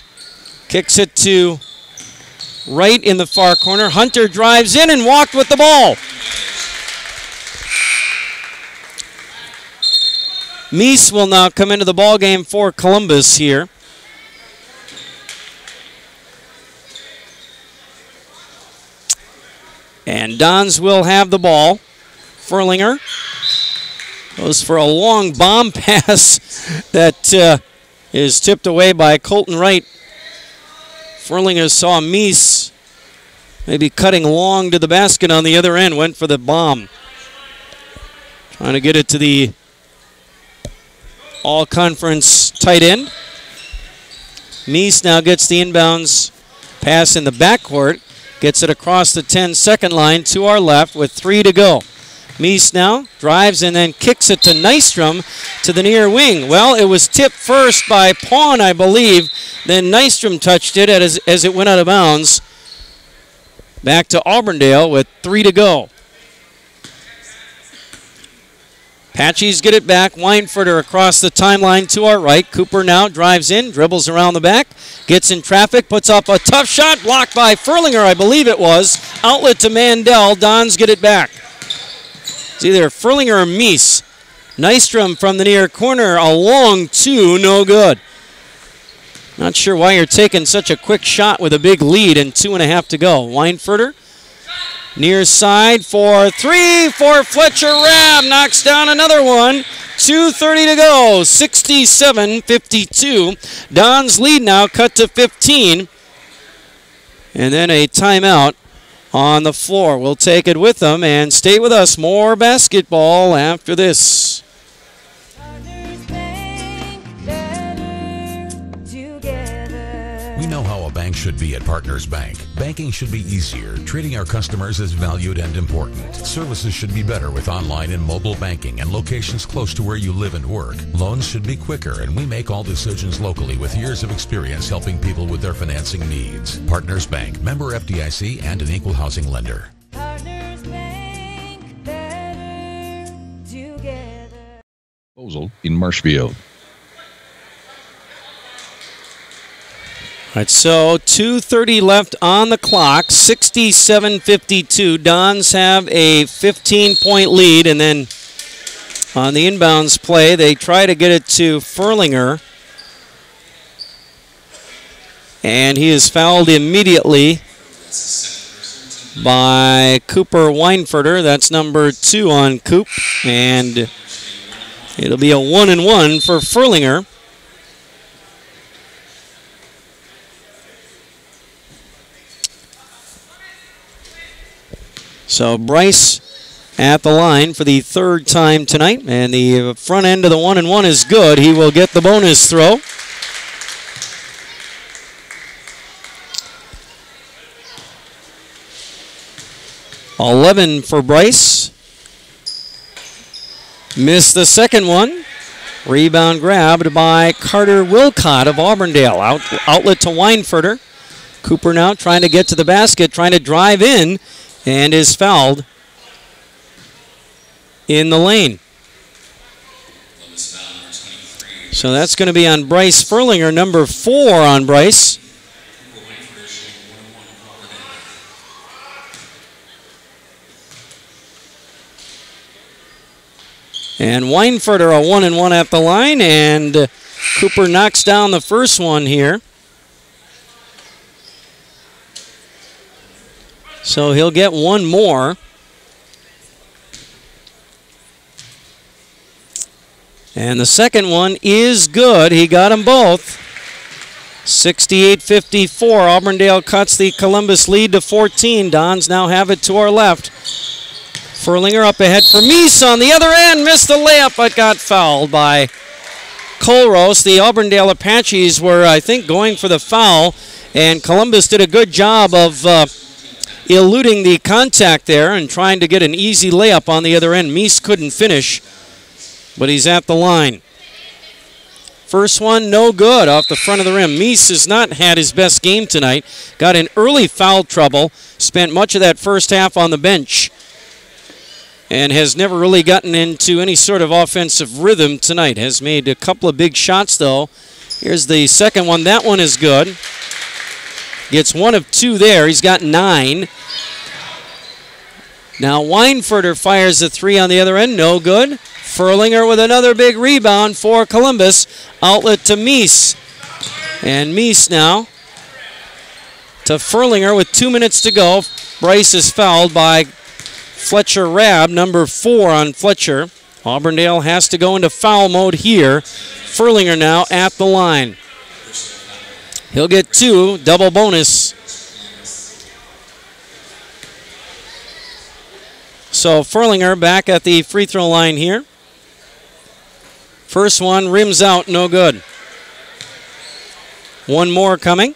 kicks it to Wright in the far corner. Hunter drives in and walked with the ball. Meese will now come into the ball game for Columbus here. And Dons will have the ball. Furlinger goes for a long bomb pass that is tipped away by Colton Wright. Furlinger saw Meese maybe cutting long to the basket on the other end, went for the bomb. Trying to get it to the all-conference tight end. Meese now gets the inbounds pass in the backcourt. Gets it across the 10-second line to our left with 3 to go. Meese now drives and then kicks it to Nystrom to the near wing. Well, it was tipped first by Pawn, I believe. Then Nystrom touched it as it went out of bounds. Back to Auburndale with 3 to go. Apaches get it back. Weinfurter across the timeline to our right. Cooper now drives in, dribbles around the back, gets in traffic, puts up a tough shot, blocked by Furlinger, I believe it was. Outlet to Mandel. Dons get it back. It's either Furlinger or Meese. Nystrom from the near corner, a long two, no good. Not sure why you're taking such a quick shot with a big lead and 2.5 to go. Weinfurter, near side for three for Fletcher. Rabb knocks down another one. 2:30 to go, 67-52. Dons lead now cut to 15. And then a timeout on the floor. We'll take it with them and stay with us. More basketball after this. We know how a bank should be at Partners Bank. Banking should be easier. Treating our customers as valued and important. Services should be better with online and mobile banking and locations close to where you live and work. Loans should be quicker, and we make all decisions locally with years of experience helping people with their financing needs. Partners Bank, member FDIC, and an equal housing lender. Partners Bank, better together. Proposal in Marshfield. All right, so 2:30 left on the clock, 67-52. Dons have a 15-point lead, and then on the inbounds play, they try to get it to Furlinger. And he is fouled immediately by Cooper Weinfurter. That's number 2 on Coop. And it'll be a 1-and-1 for Furlinger. So Bryce at the line for the 3rd time tonight, and the front end of the 1-and-1 is good. He will get the bonus throw. $11 for Bryce. Missed the second one. Rebound grabbed by Carter Wilcott of Auburndale. Outlet to Weinfurter. Cooper now trying to get to the basket, trying to drive in, and is fouled in the lane. So that's going to be on Bryce Furlinger, number 4 on Bryce. And Weinfurter a 1-and-1 at the line, and Cooper knocks down the first one here. So he'll get one more. And the second one is good. He got them both. 68-54. Auburndale cuts the Columbus lead to 14. Dons now have it to our left. Furlinger up ahead for Meese on the other end. Missed the layup, but got fouled by Colrose. The Auburndale Apaches were, I think, going for the foul, and Columbus did a good job of eluding the contact there and trying to get an easy layup on the other end. Meese couldn't finish, but he's at the line. First one, no good off the front of the rim. Meese has not had his best game tonight. Got in early foul trouble. Spent much of that first half on the bench and has never really gotten into any sort of offensive rhythm tonight. Has made a couple of big shots, though. Here's the second one. That one is good. Gets 1 of 2 there. He's got 9. Now Weinfurter fires a 3 on the other end. No good. Furlinger with another big rebound for Columbus. Outlet to Meese. And Meese now to Furlinger with 2 minutes to go. Bryce is fouled by Fletcher Rabb, number 4 on Fletcher. Auburndale has to go into foul mode here. Furlinger now at the line. He'll get 2, double bonus. So Furlinger back at the free throw line here. First one rims out, no good. One more coming.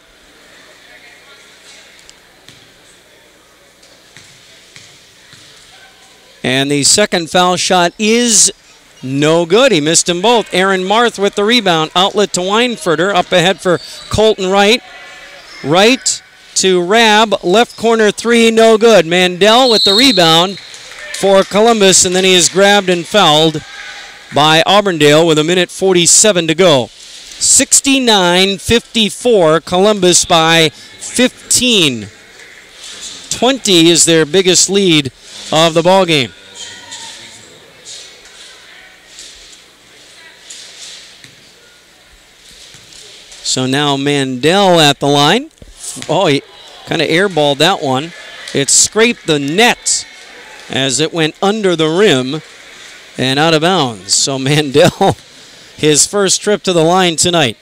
And the second foul shot is no good. He missed them both. Aaron Marth with the rebound. Outlet to Weinfurter. Up ahead for Colton Wright. Right to Rabb. Left corner 3, no good. Mandel with the rebound for Columbus, and then he is grabbed and fouled by Auburndale with 1:47 to go. 69-54, Columbus by 15. 20 is their biggest lead of the ball game. So now Mandel at the line. Oh, he kind of airballed that one. It scraped the net as it went under the rim and out of bounds. So Mandel, his first trip to the line tonight,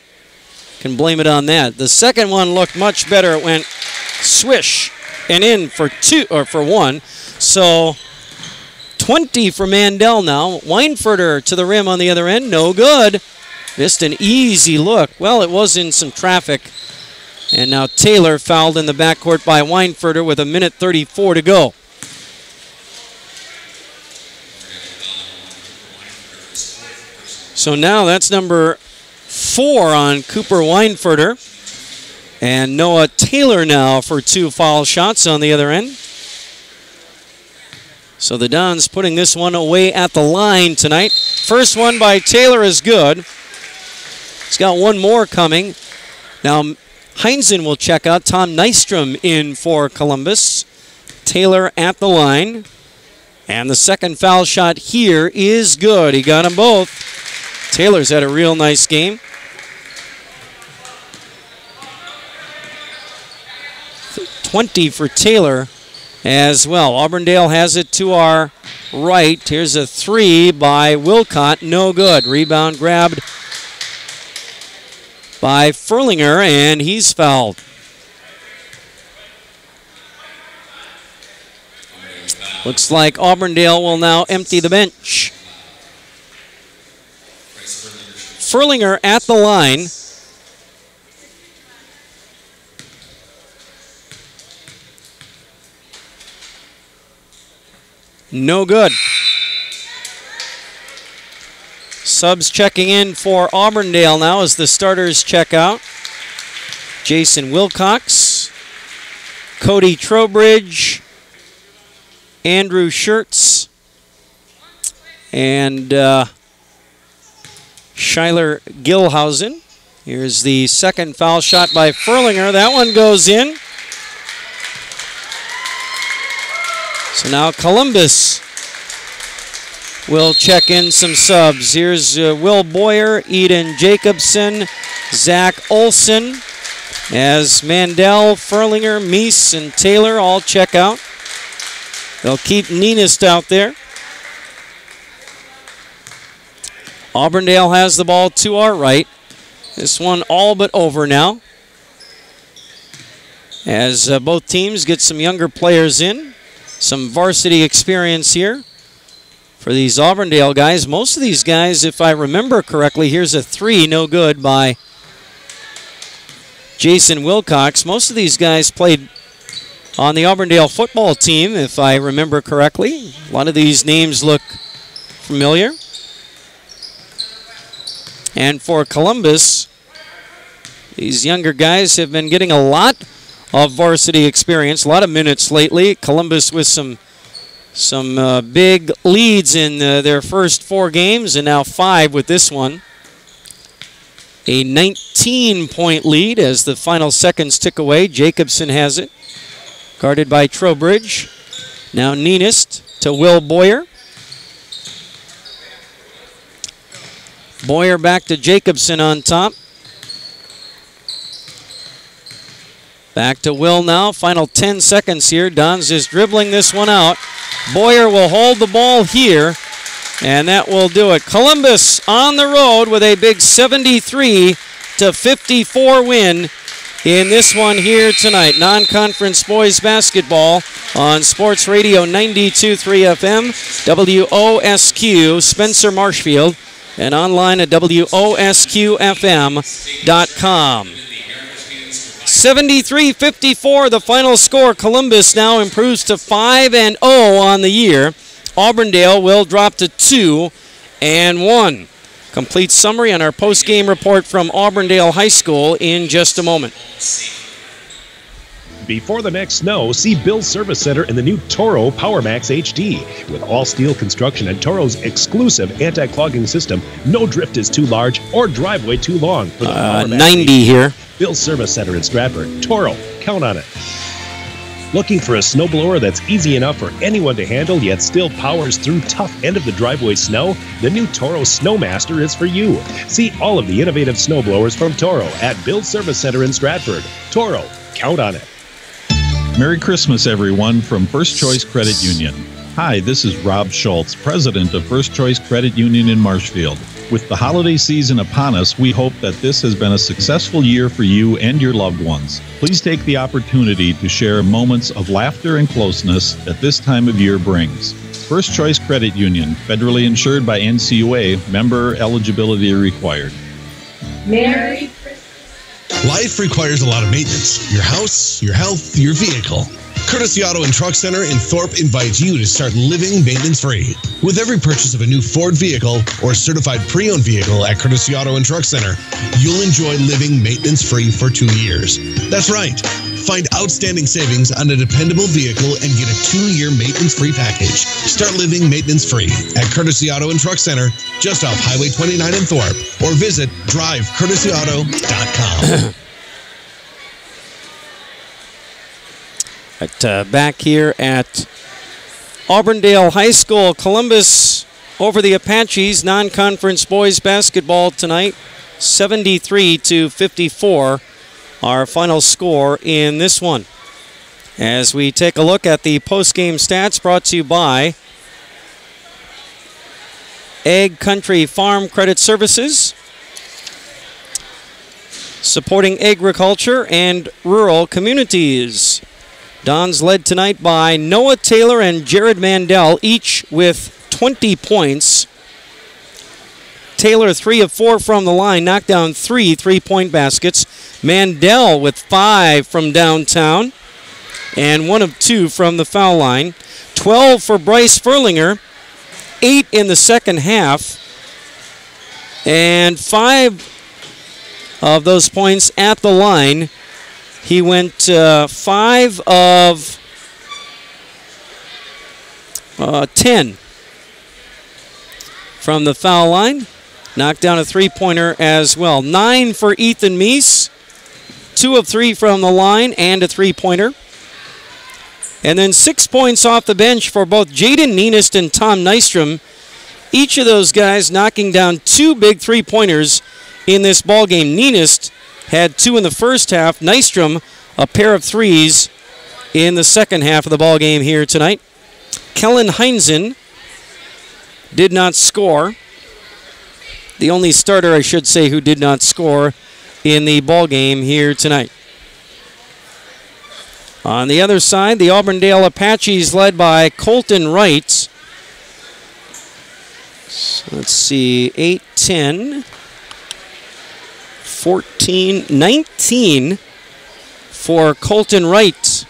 can blame it on that. The second one looked much better. It went swish and in for one. So 20 for Mandel now. Weinfurter to the rim on the other end. No good. Missed an easy look. Well, it was in some traffic. And now Taylor fouled in the backcourt by Weinfurter with 1:34 to go. So now that's number 4 on Cooper Weinfurter. And Noah Taylor now for 2 foul shots on the other end. So the Dons putting this one away at the line tonight. First one by Taylor is good. He's got one more coming. Now Heinzen will check out. Tom Nystrom in for Columbus. Taylor at the line. And the second foul shot here is good. He got them both. Taylor's had a real nice game. 20 for Taylor as well. Auburndale has it to our right. Here's a 3 by Wilcott. No good. Rebound grabbed by Furlinger, and he's fouled. Looks like Auburndale will now empty the bench. Furlinger at the line. No good. Subs checking in for Auburndale now as the starters check out. Jason Wilcox, Cody Trowbridge, Andrew Schertz, and Schuyler Gilhausen. Here's the second foul shot by Furlinger. That one goes in. So now Columbus will check in some subs. Here's Will Boyer, Eden Jacobson, Zach Olson, as Mandel, Furlinger, Meese, and Taylor all check out. They'll keep Nenist out there. Auburndale has the ball to our right. This one all but over now, as both teams get some younger players in. Some varsity experience here for these Auburndale guys. Most of these guys, if I remember correctly, here's a 3, no good by Jason Wilcox. Most of these guys played on the Auburndale football team, if I remember correctly. A lot of these names look familiar. And for Columbus, these younger guys have been getting a lot of varsity experience, a lot of minutes lately. Columbus with some big leads in their first 4 games, and now 5 with this one. A 19-point lead as the final seconds tick away. Jacobson has it, guarded by Trowbridge. Now Nenist to Will Boyer. Boyer back to Jacobson on top. Back to Will now. Final 10 seconds here. Dons is dribbling this one out. Boyer will hold the ball here, and that will do it. Columbus on the road with a big 73-54 win in this one here tonight. Non-conference boys basketball on Sports Radio 92.3 FM, WOSQ, Spencer Marshfield, and online at WOSQFM.com. 73-54, the final score. Columbus now improves to 5-0 on the year. Auburndale will drop to 2-1. Complete summary on our post-game report from Auburndale High School in just a moment. Before the next snow, see Bill's Service Center in the new Toro PowerMax HD. With all steel construction and Toro's exclusive anti-clogging system, no drift is too large or driveway too long. For the PowerMax 90 HD. here. Bill's Service Center in Stratford. Toro, count on it. Looking for a snowblower that's easy enough for anyone to handle yet still powers through tough end-of-the-driveway snow? The new Toro Snowmaster is for you. See all of the innovative snowblowers from Toro at Bill's Service Center in Stratford. Toro, count on it. Merry Christmas, everyone, from First Choice Credit Union. Hi, this is Rob Schultz, president of First Choice Credit Union in Marshfield. With the holiday season upon us, we hope that this has been a successful year for you and your loved ones. Please take the opportunity to share moments of laughter and closeness that this time of year brings. First Choice Credit Union, federally insured by NCUA, member eligibility required. Merry Christmas. Life requires a lot of maintenance. Your house, your health, your vehicle. Courtesy Auto and Truck Center in Thorpe invites you to start living maintenance-free. With every purchase of a new Ford vehicle or certified pre-owned vehicle at Courtesy Auto and Truck Center, you'll enjoy living maintenance-free for 2 years. That's right. Find outstanding savings on a dependable vehicle and get a 2-year maintenance-free package. Start living maintenance-free at Courtesy Auto and Truck Center, just off Highway 29 in Thorpe, or visit drivecourtesyauto.com. Back here at Auburndale High School, Columbus over the Apaches, non-conference boys basketball tonight, 73-54, our final score in this one. As we take a look at the post-game stats brought to you by Egg Country Farm Credit Services, supporting agriculture and rural communities. Dons led tonight by Noah Taylor and Jared Mandel, each with 20 points. Taylor 3 of 4 from the line, knocked down 3 3-point baskets. Mandel with 5 from downtown and 1 of 2 from the foul line. 12 for Bryce Furlinger, 8 in the second half, and 5 of those points at the line. He went 5 of 10 from the foul line. Knocked down a 3-pointer as well. 9 for Ethan Meese. 2 of 3 from the line and a 3-pointer. And then 6 points off the bench for both Jaden Neenist and Tom Nystrom. Each of those guys knocking down 2 big 3-pointers in this ballgame. Neenist had 2 in the first half. Nystrom, a pair of 3s in the second half of the ball game here tonight. Kellen Heinzen did not score. The only starter, I should say, who did not score in the ball game here tonight. On the other side, the Auburndale Apaches led by Colton Wright. So let's see, 8, 10... 14, 19 for Colton Wright,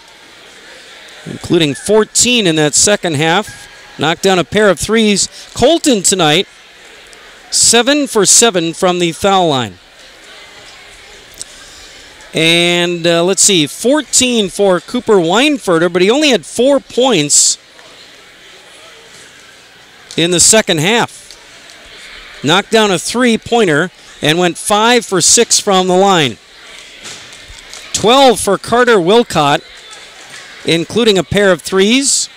including 14 in that second half. Knocked down a pair of 3s. Colton tonight, 7 for 7 from the foul line. And let's see, 14 for Cooper Weinfurter, but he only had 4 points in the second half. Knocked down a 3-pointer and went 5 for 6 from the line. 12 for Carter Wilcott, including a pair of 3s.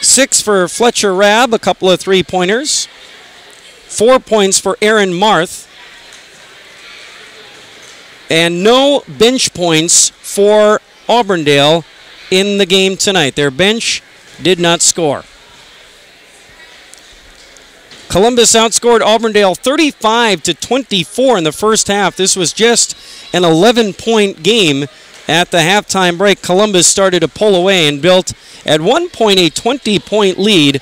6 for Fletcher Rabb, a couple of 3-pointers. 4 points for Aaron Marth. And no bench points for Auburndale in the game tonight. Their bench did not score. Columbus outscored Auburndale 35-24 in the first half. This was just an 11-point game at the halftime break. Columbus started to pull away and built at one point a 20-point lead.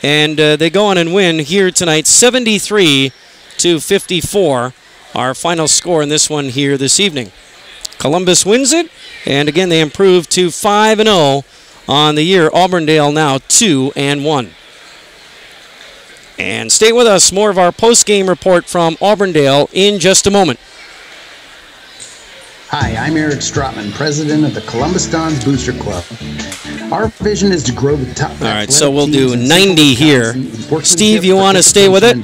And they go on and win here tonight 73-54. Our final score in this one here this evening. Columbus wins it, and again they improve to 5-0 on the year. Auburndale now 2-1. And stay with us. More of our post-game report from Auburndale in just a moment. Hi, I'm Eric Strotman, president of the Columbus Dons Booster Club. Our vision is to grow the top. All right, so we'll do 90 here. Steve, you want to stay with it?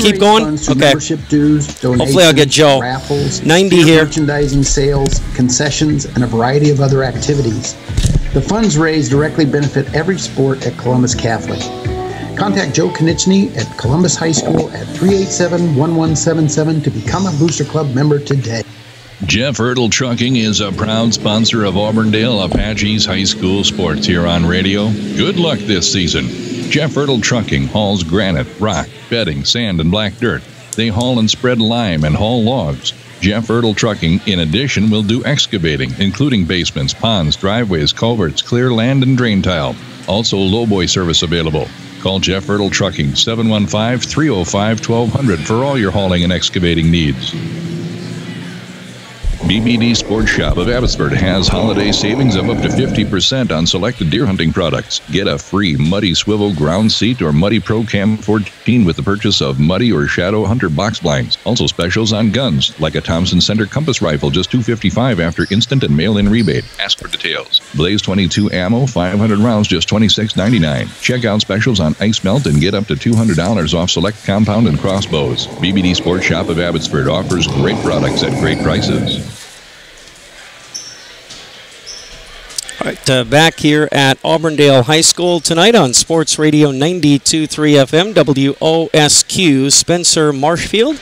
Keep going? Okay. Membership dues, hopefully I'll get Joe. Raffles, 90 here. Merchandising sales, concessions, and a variety of other activities. The funds raised directly benefit every sport at Columbus Catholic. Contact Joe Konieczny at Columbus High School at 387-1177 to become a Booster Club member today. Jeff Ertl Trucking is a proud sponsor of Auburndale Apache's high school sports here on radio. Good luck this season. Jeff Ertl Trucking hauls granite, rock, bedding, sand, and black dirt. They haul and spread lime and haul logs. Jeff Ertl Trucking, in addition, will do excavating, including basements, ponds, driveways, culverts, clear land, and drain tile. Also, lowboy service available. Call Jeff Ertl Trucking, 715-305-1200 for all your hauling and excavating needs. BBD Sports Shop of Abbotsford has holiday savings of up to 50% on selected deer hunting products. Get a free Muddy Swivel ground seat or Muddy Pro Cam 14 with the purchase of Muddy or Shadow Hunter box blinds. Also specials on guns, like a Thompson Center Compass Rifle, just $255 after instant and mail-in rebate. Ask for details. Blaze 22 ammo, 500 rounds, just $26.99. Check out specials on ice melt and get up to $200 off select compound and crossbows. BBD Sports Shop of Abbotsford offers great products at great prices. All right, back here at Auburndale High School tonight on Sports Radio 92.3 FM, WOSQ, Spencer Marshfield.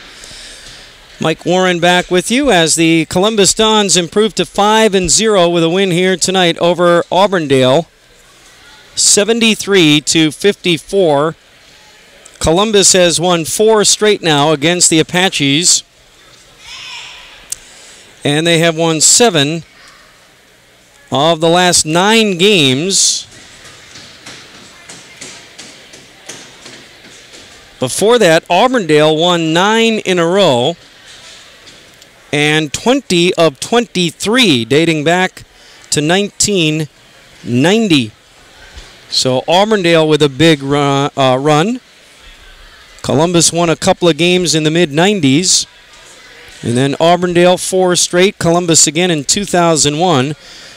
Mike Warren back with you as the Columbus Dons improve to 5-0 with a win here tonight over Auburndale, 73-54. Columbus has won 4 straight now against the Apaches, and they have won 7 of the last 9 games. Before that, Auburndale won 9 in a row and 20 of 23 dating back to 1990. So Auburndale with a big run. Columbus won a couple of games in the mid-90s. And then Auburndale 4 straight, Columbus again in 2001.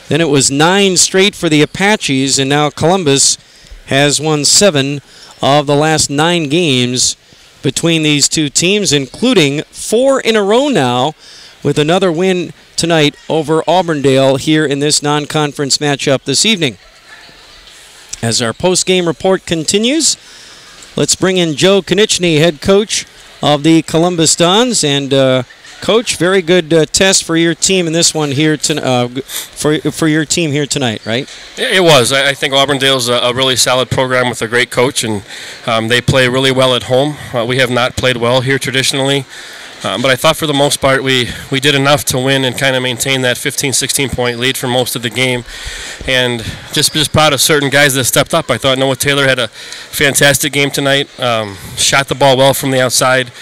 Then it was 9 straight for the Apaches, and now Columbus has won 7 of the last 9 games between these two teams, including 4 in a row now, with another win tonight over Auburndale here in this non-conference matchup this evening. As our post-game report continues, let's bring in Joe Konieczny, head coach of the Columbus Dons, and Coach, very good test for your team in this one here for your team here tonight, right? It was. I think Auburndale's a really solid program with a great coach, and they play really well at home. We have not played well here traditionally, but I thought for the most part we did enough to win and kind of maintain that 15, 16-point lead for most of the game. And just proud of certain guys that stepped up. I thought Noah Taylor had a fantastic game tonight, shot the ball well from the outside.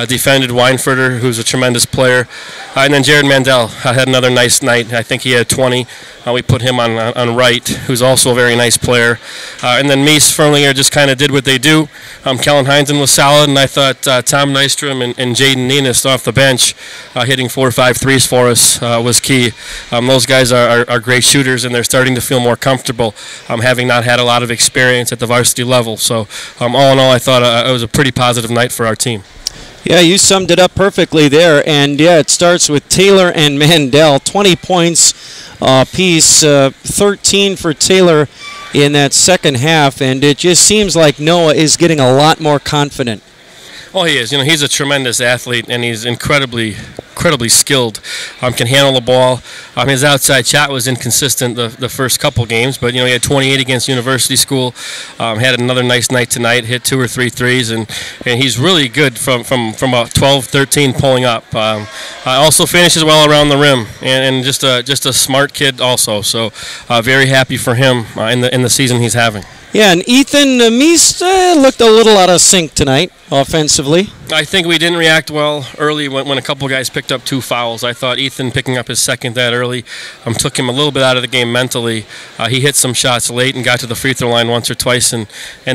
Defended Weinfurter, who's a tremendous player. And then Jared Mandel had another nice night. I think he had 20. We put him on right, who's also a very nice player. And then Mies, Ferlinger just kind of did what they do. Kellen Heinzen was solid, and I thought Tom Nystrom and Jaden Nenist off the bench hitting 4 or 5 threes for us was key. Those guys are great shooters, and they're starting to feel more comfortable, having not had a lot of experience at the varsity level. So all in all, I thought it was a pretty positive night for our team. Yeah, you summed it up perfectly there, and yeah, it starts with Taylor and Mandel, 20 points apiece, 13 for Taylor in that second half, and it just seems like Noah is getting a lot more confident. Oh, he is. He's a tremendous athlete, and he's incredibly skilled. Can handle the ball. His outside shot was inconsistent the first couple games, but he had 28 against University School. Had another nice night tonight. Hit 2 or 3 threes, and he's really good from about 12, 13 pulling up. Also finishes well around the rim, and just a smart kid also. So very happy for him in the season he's having. Yeah, and Ethan Meese looked a little out of sync tonight offensively. I think we didn't react well early when a couple guys picked up 2 fouls. I thought Ethan picking up his second that early took him a little bit out of the game mentally. He hit some shots late and got to the free throw line once or twice and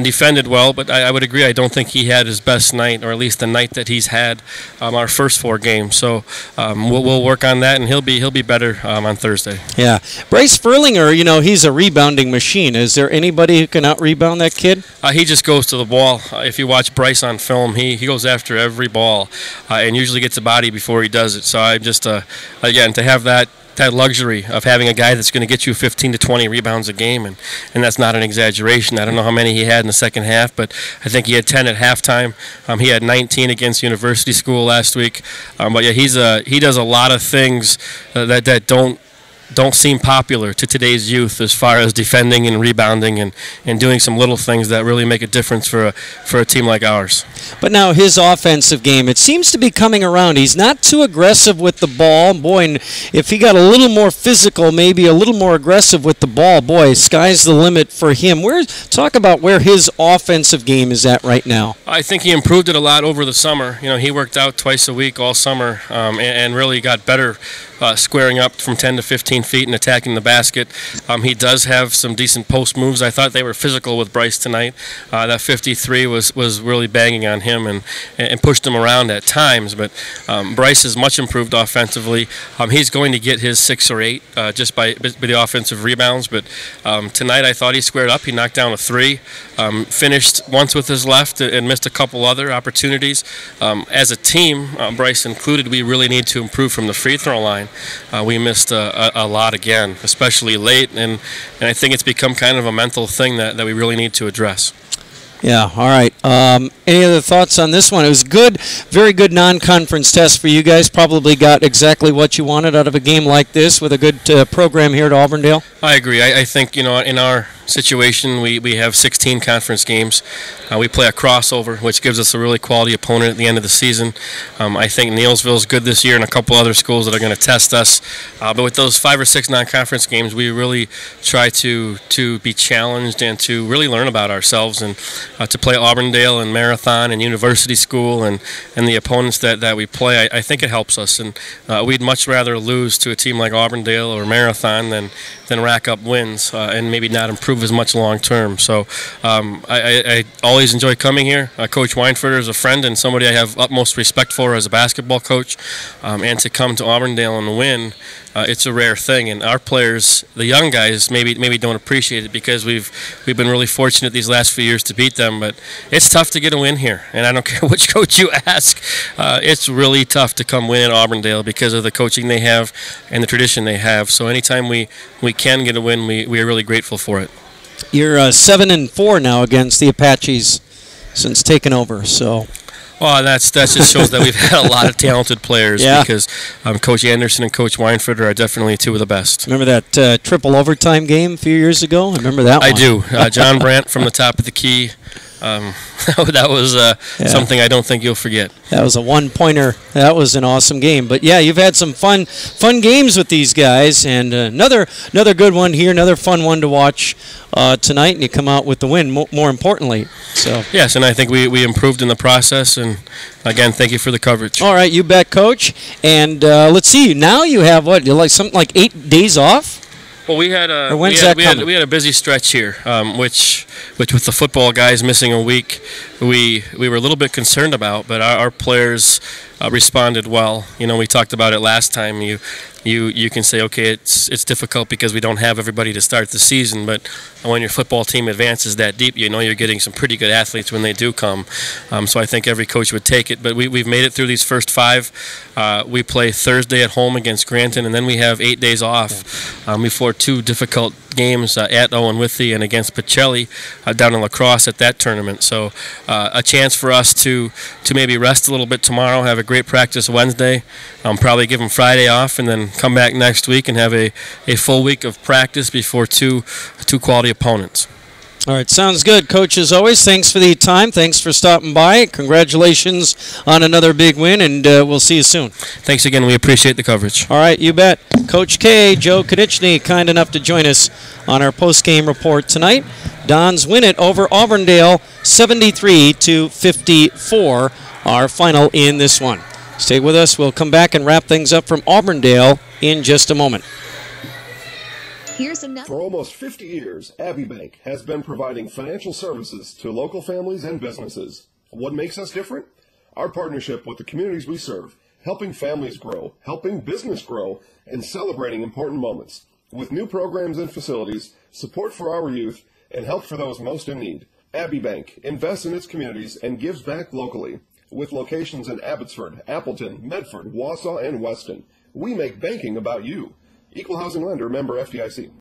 defended well, but I would agree I don't think he had his best night, or at least the night that he's had our first 4 games. So we'll work on that, and he'll be better on Thursday. Yeah. Bryce Furlinger, he's a rebounding machine. Is there anybody who can out-rebound that kid? He just goes to the ball. If you watch Bryce on film, he goes after every ball and usually gets a body before he does it. So I just, again, to have that luxury of having a guy that's going to get you 15 to 20 rebounds a game, and that's not an exaggeration. I don't know how many he had in the second half, but I think he had 10 at halftime. He had 19 against University School last week. But yeah, he does a lot of things that don't seem popular to today's youth as far as defending and rebounding and doing some little things that really make a difference for a team like ours. But now his offensive game, it seems to be coming around. He's not too aggressive with the ball. Boy, and if he got a little more physical, maybe a little more aggressive with the ball, boy, sky's the limit for him. Talk about where his offensive game is at right now. I think he improved it a lot over the summer. He worked out twice a week all summer and really got better squaring up from 10 to 15 feet and attacking the basket. He does have some decent post moves. I thought they were physical with Bryce tonight. That 53 was really banging on him and pushed him around at times. But Bryce is much improved offensively. He's going to get his 6 or 8 just by the offensive rebounds. But tonight I thought he squared up. He knocked down a 3. Finished once with his left and missed a couple other opportunities. As a team, Bryce included, we really need to improve from the free throw line. We missed a lot again, especially late, and I think it's become kind of a mental thing that we really need to address. Yeah, all right. Any other thoughts on this one? It was good, very good non-conference test for you guys. Probably got exactly what you wanted out of a game like this with a good program here at Auburndale. I agree. I think, in our situation, we have 16 conference games. We play a crossover, which gives us a really quality opponent at the end of the season. I think Neilsville is good this year and a couple other schools that are going to test us. But with those 5 or 6 non-conference games, we really try to be challenged and to really learn about ourselves and to play Auburndale and Marathon and University School and the opponents that we play. I think it helps us, and we'd much rather lose to a team like Auburndale or Marathon than rack up wins and maybe not improve as much long term. So I always enjoy coming here. Coach Weinfurter is a friend and somebody I have utmost respect for as a basketball coach, and to come to Auburndale and win, it's a rare thing. And our players, the young guys, maybe don't appreciate it because we've been really fortunate these last few years to beat them. But it's tough to get a win here, and I don't care which coach you ask. It's really tough to come win at Auburndale because of the coaching they have and the tradition they have. So anytime we can get a win, we are really grateful for it. You're 7-4 now against the Apaches since taking over. So. Well, that just shows that we've had a lot of talented players. Yeah. Because Coach Anderson and Coach Weinfurter are definitely 2 of the best. Remember that triple overtime game a few years ago? I remember that one. I do. John Brandt from the top of the key. That was something I don't think you'll forget. That was a one-pointer. That was an awesome game. But yeah, you've had some fun games with these guys, and another good one here, another fun one to watch tonight, and you come out with the win. More importantly, so yes, and I think we improved in the process. And again, thank you for the coverage. All right, you bet, Coach. And let's see. Now you have something like 8 days off. Well, we had a busy stretch here, which with the football guys missing a week, we were a little bit concerned about, but our players responded well. We talked about it last time. You can say, okay, it's difficult because we don't have everybody to start the season, but when your football team advances that deep, you're getting some pretty good athletes when they do come. So I think every coach would take it. But we've made it through these first 5. We play Thursday at home against Granton, and then we have 8 days off before 2 difficult games at Owen Withee and against Pacelli down in La Crosse at that tournament. So a chance for us to maybe rest a little bit tomorrow, have a great practice Wednesday, probably give them Friday off, and then come back next week and have a full week of practice before two quality opponents. All right, sounds good. Coach, as always, thanks for the time. Thanks for stopping by. Congratulations on another big win, and we'll see you soon. Thanks again. We appreciate the coverage. All right, you bet. Coach K, Joe Konieczny, kind enough to join us on our post-game report tonight. Dons win it over Auburndale, 73-54, our final in this one. Stay with us. We'll come back and wrap things up from Auburndale in just a moment. Here's another. For almost 50 years, Abbey Bank has been providing financial services to local families and businesses. What makes us different? Our partnership with the communities we serve, helping families grow, helping business grow, and celebrating important moments. With new programs and facilities, support for our youth, and help for those most in need. Abbey Bank invests in its communities and gives back locally. With locations in Abbotsford, Appleton, Medford, Wausau, and Weston, we make banking about you. Equal housing lender, member FDIC.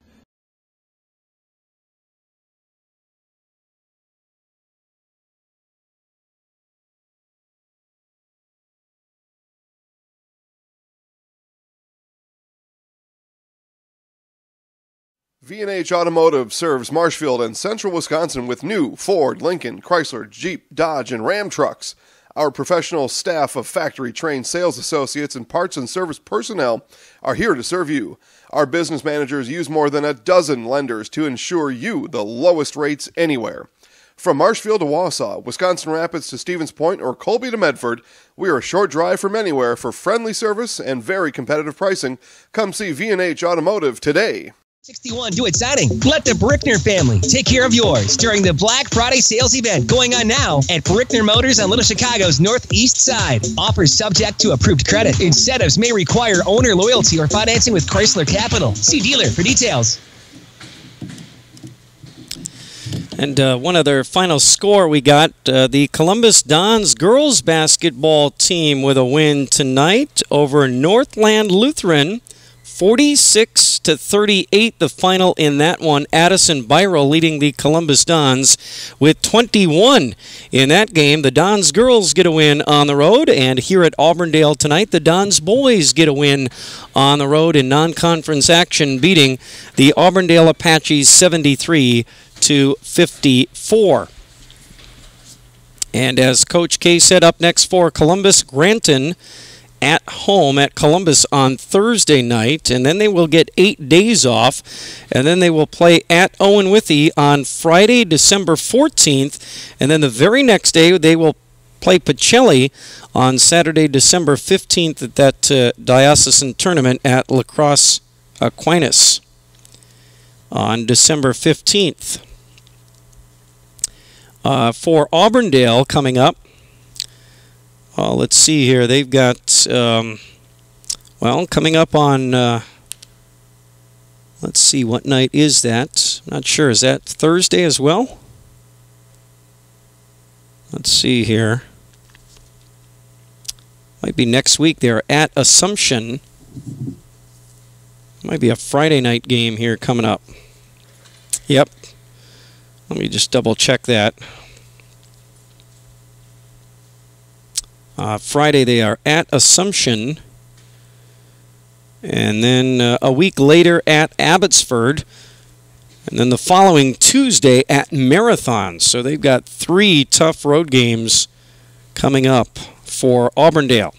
V&H Automotive serves Marshfield and Central Wisconsin with new Ford, Lincoln, Chrysler, Jeep, Dodge, and Ram trucks. Our professional staff of factory-trained sales associates and parts and service personnel are here to serve you. Our business managers use more than a dozen lenders to ensure you the lowest rates anywhere. From Marshfield to Wausau, Wisconsin Rapids to Stevens Point, or Colby to Medford, we are a short drive from anywhere for friendly service and very competitive pricing. Come see V&H Automotive today. 61 Do It signing. Let the Brickner family take care of yours during the Black Friday sales event going on now at Brickner Motors on Little Chicago's northeast side. Offers subject to approved credit. Incentives may require owner loyalty or financing with Chrysler Capital. See dealer for details. And one other final score we got, the Columbus Dons girls basketball team with a win tonight over Northland Lutheran. 46-38, the final in that one. Addison Byro leading the Columbus Dons with 21 in that game. The Dons girls get a win on the road, and here at Auburndale tonight, the Dons boys get a win on the road in non-conference action, beating the Auburndale Apaches 73-54. And as Coach K said, up next for Columbus, Granton at home at Columbus on Thursday night, and then they will get 8 days off, and then they will play at Owen Withee on Friday, December 14th, and then the very next day they will play Pacelli on Saturday, December 15th at that diocesan tournament at La Crosse Aquinas on December 15th. For Auburndale coming up, let's see here. They've got, coming up on, let's see, what night is that? Not sure. Is that Thursday as well? Let's see here. Might be next week. They're at Assumption. Might be a Friday night game here coming up. Yep. Let me just double check that. Friday they are at Assumption, and then a week later at Abbotsford, and then the following Tuesday at Marathon. So they've got 3 tough road games coming up for Auburndale.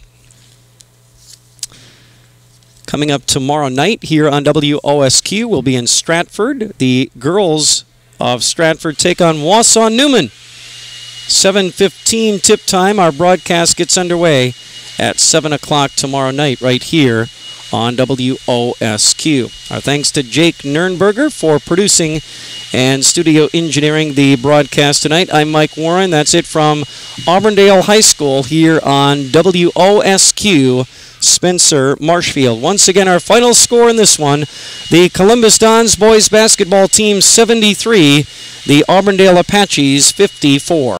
Coming up tomorrow night here on WOSQ, we'll be in Stratford. The girls of Stratford take on Wausau Newman. 7:15 tip time. Our broadcast gets underway at 7 o'clock tomorrow night right here on WOSQ. Our thanks to Jake Nernberger for producing and studio engineering the broadcast tonight. I'm Mike Warren. That's it from Auburndale High School here on WOSQ, Spencer Marshfield. Once again, our final score in this one, the Columbus Dons boys basketball team 73, the Auburndale Apaches 54.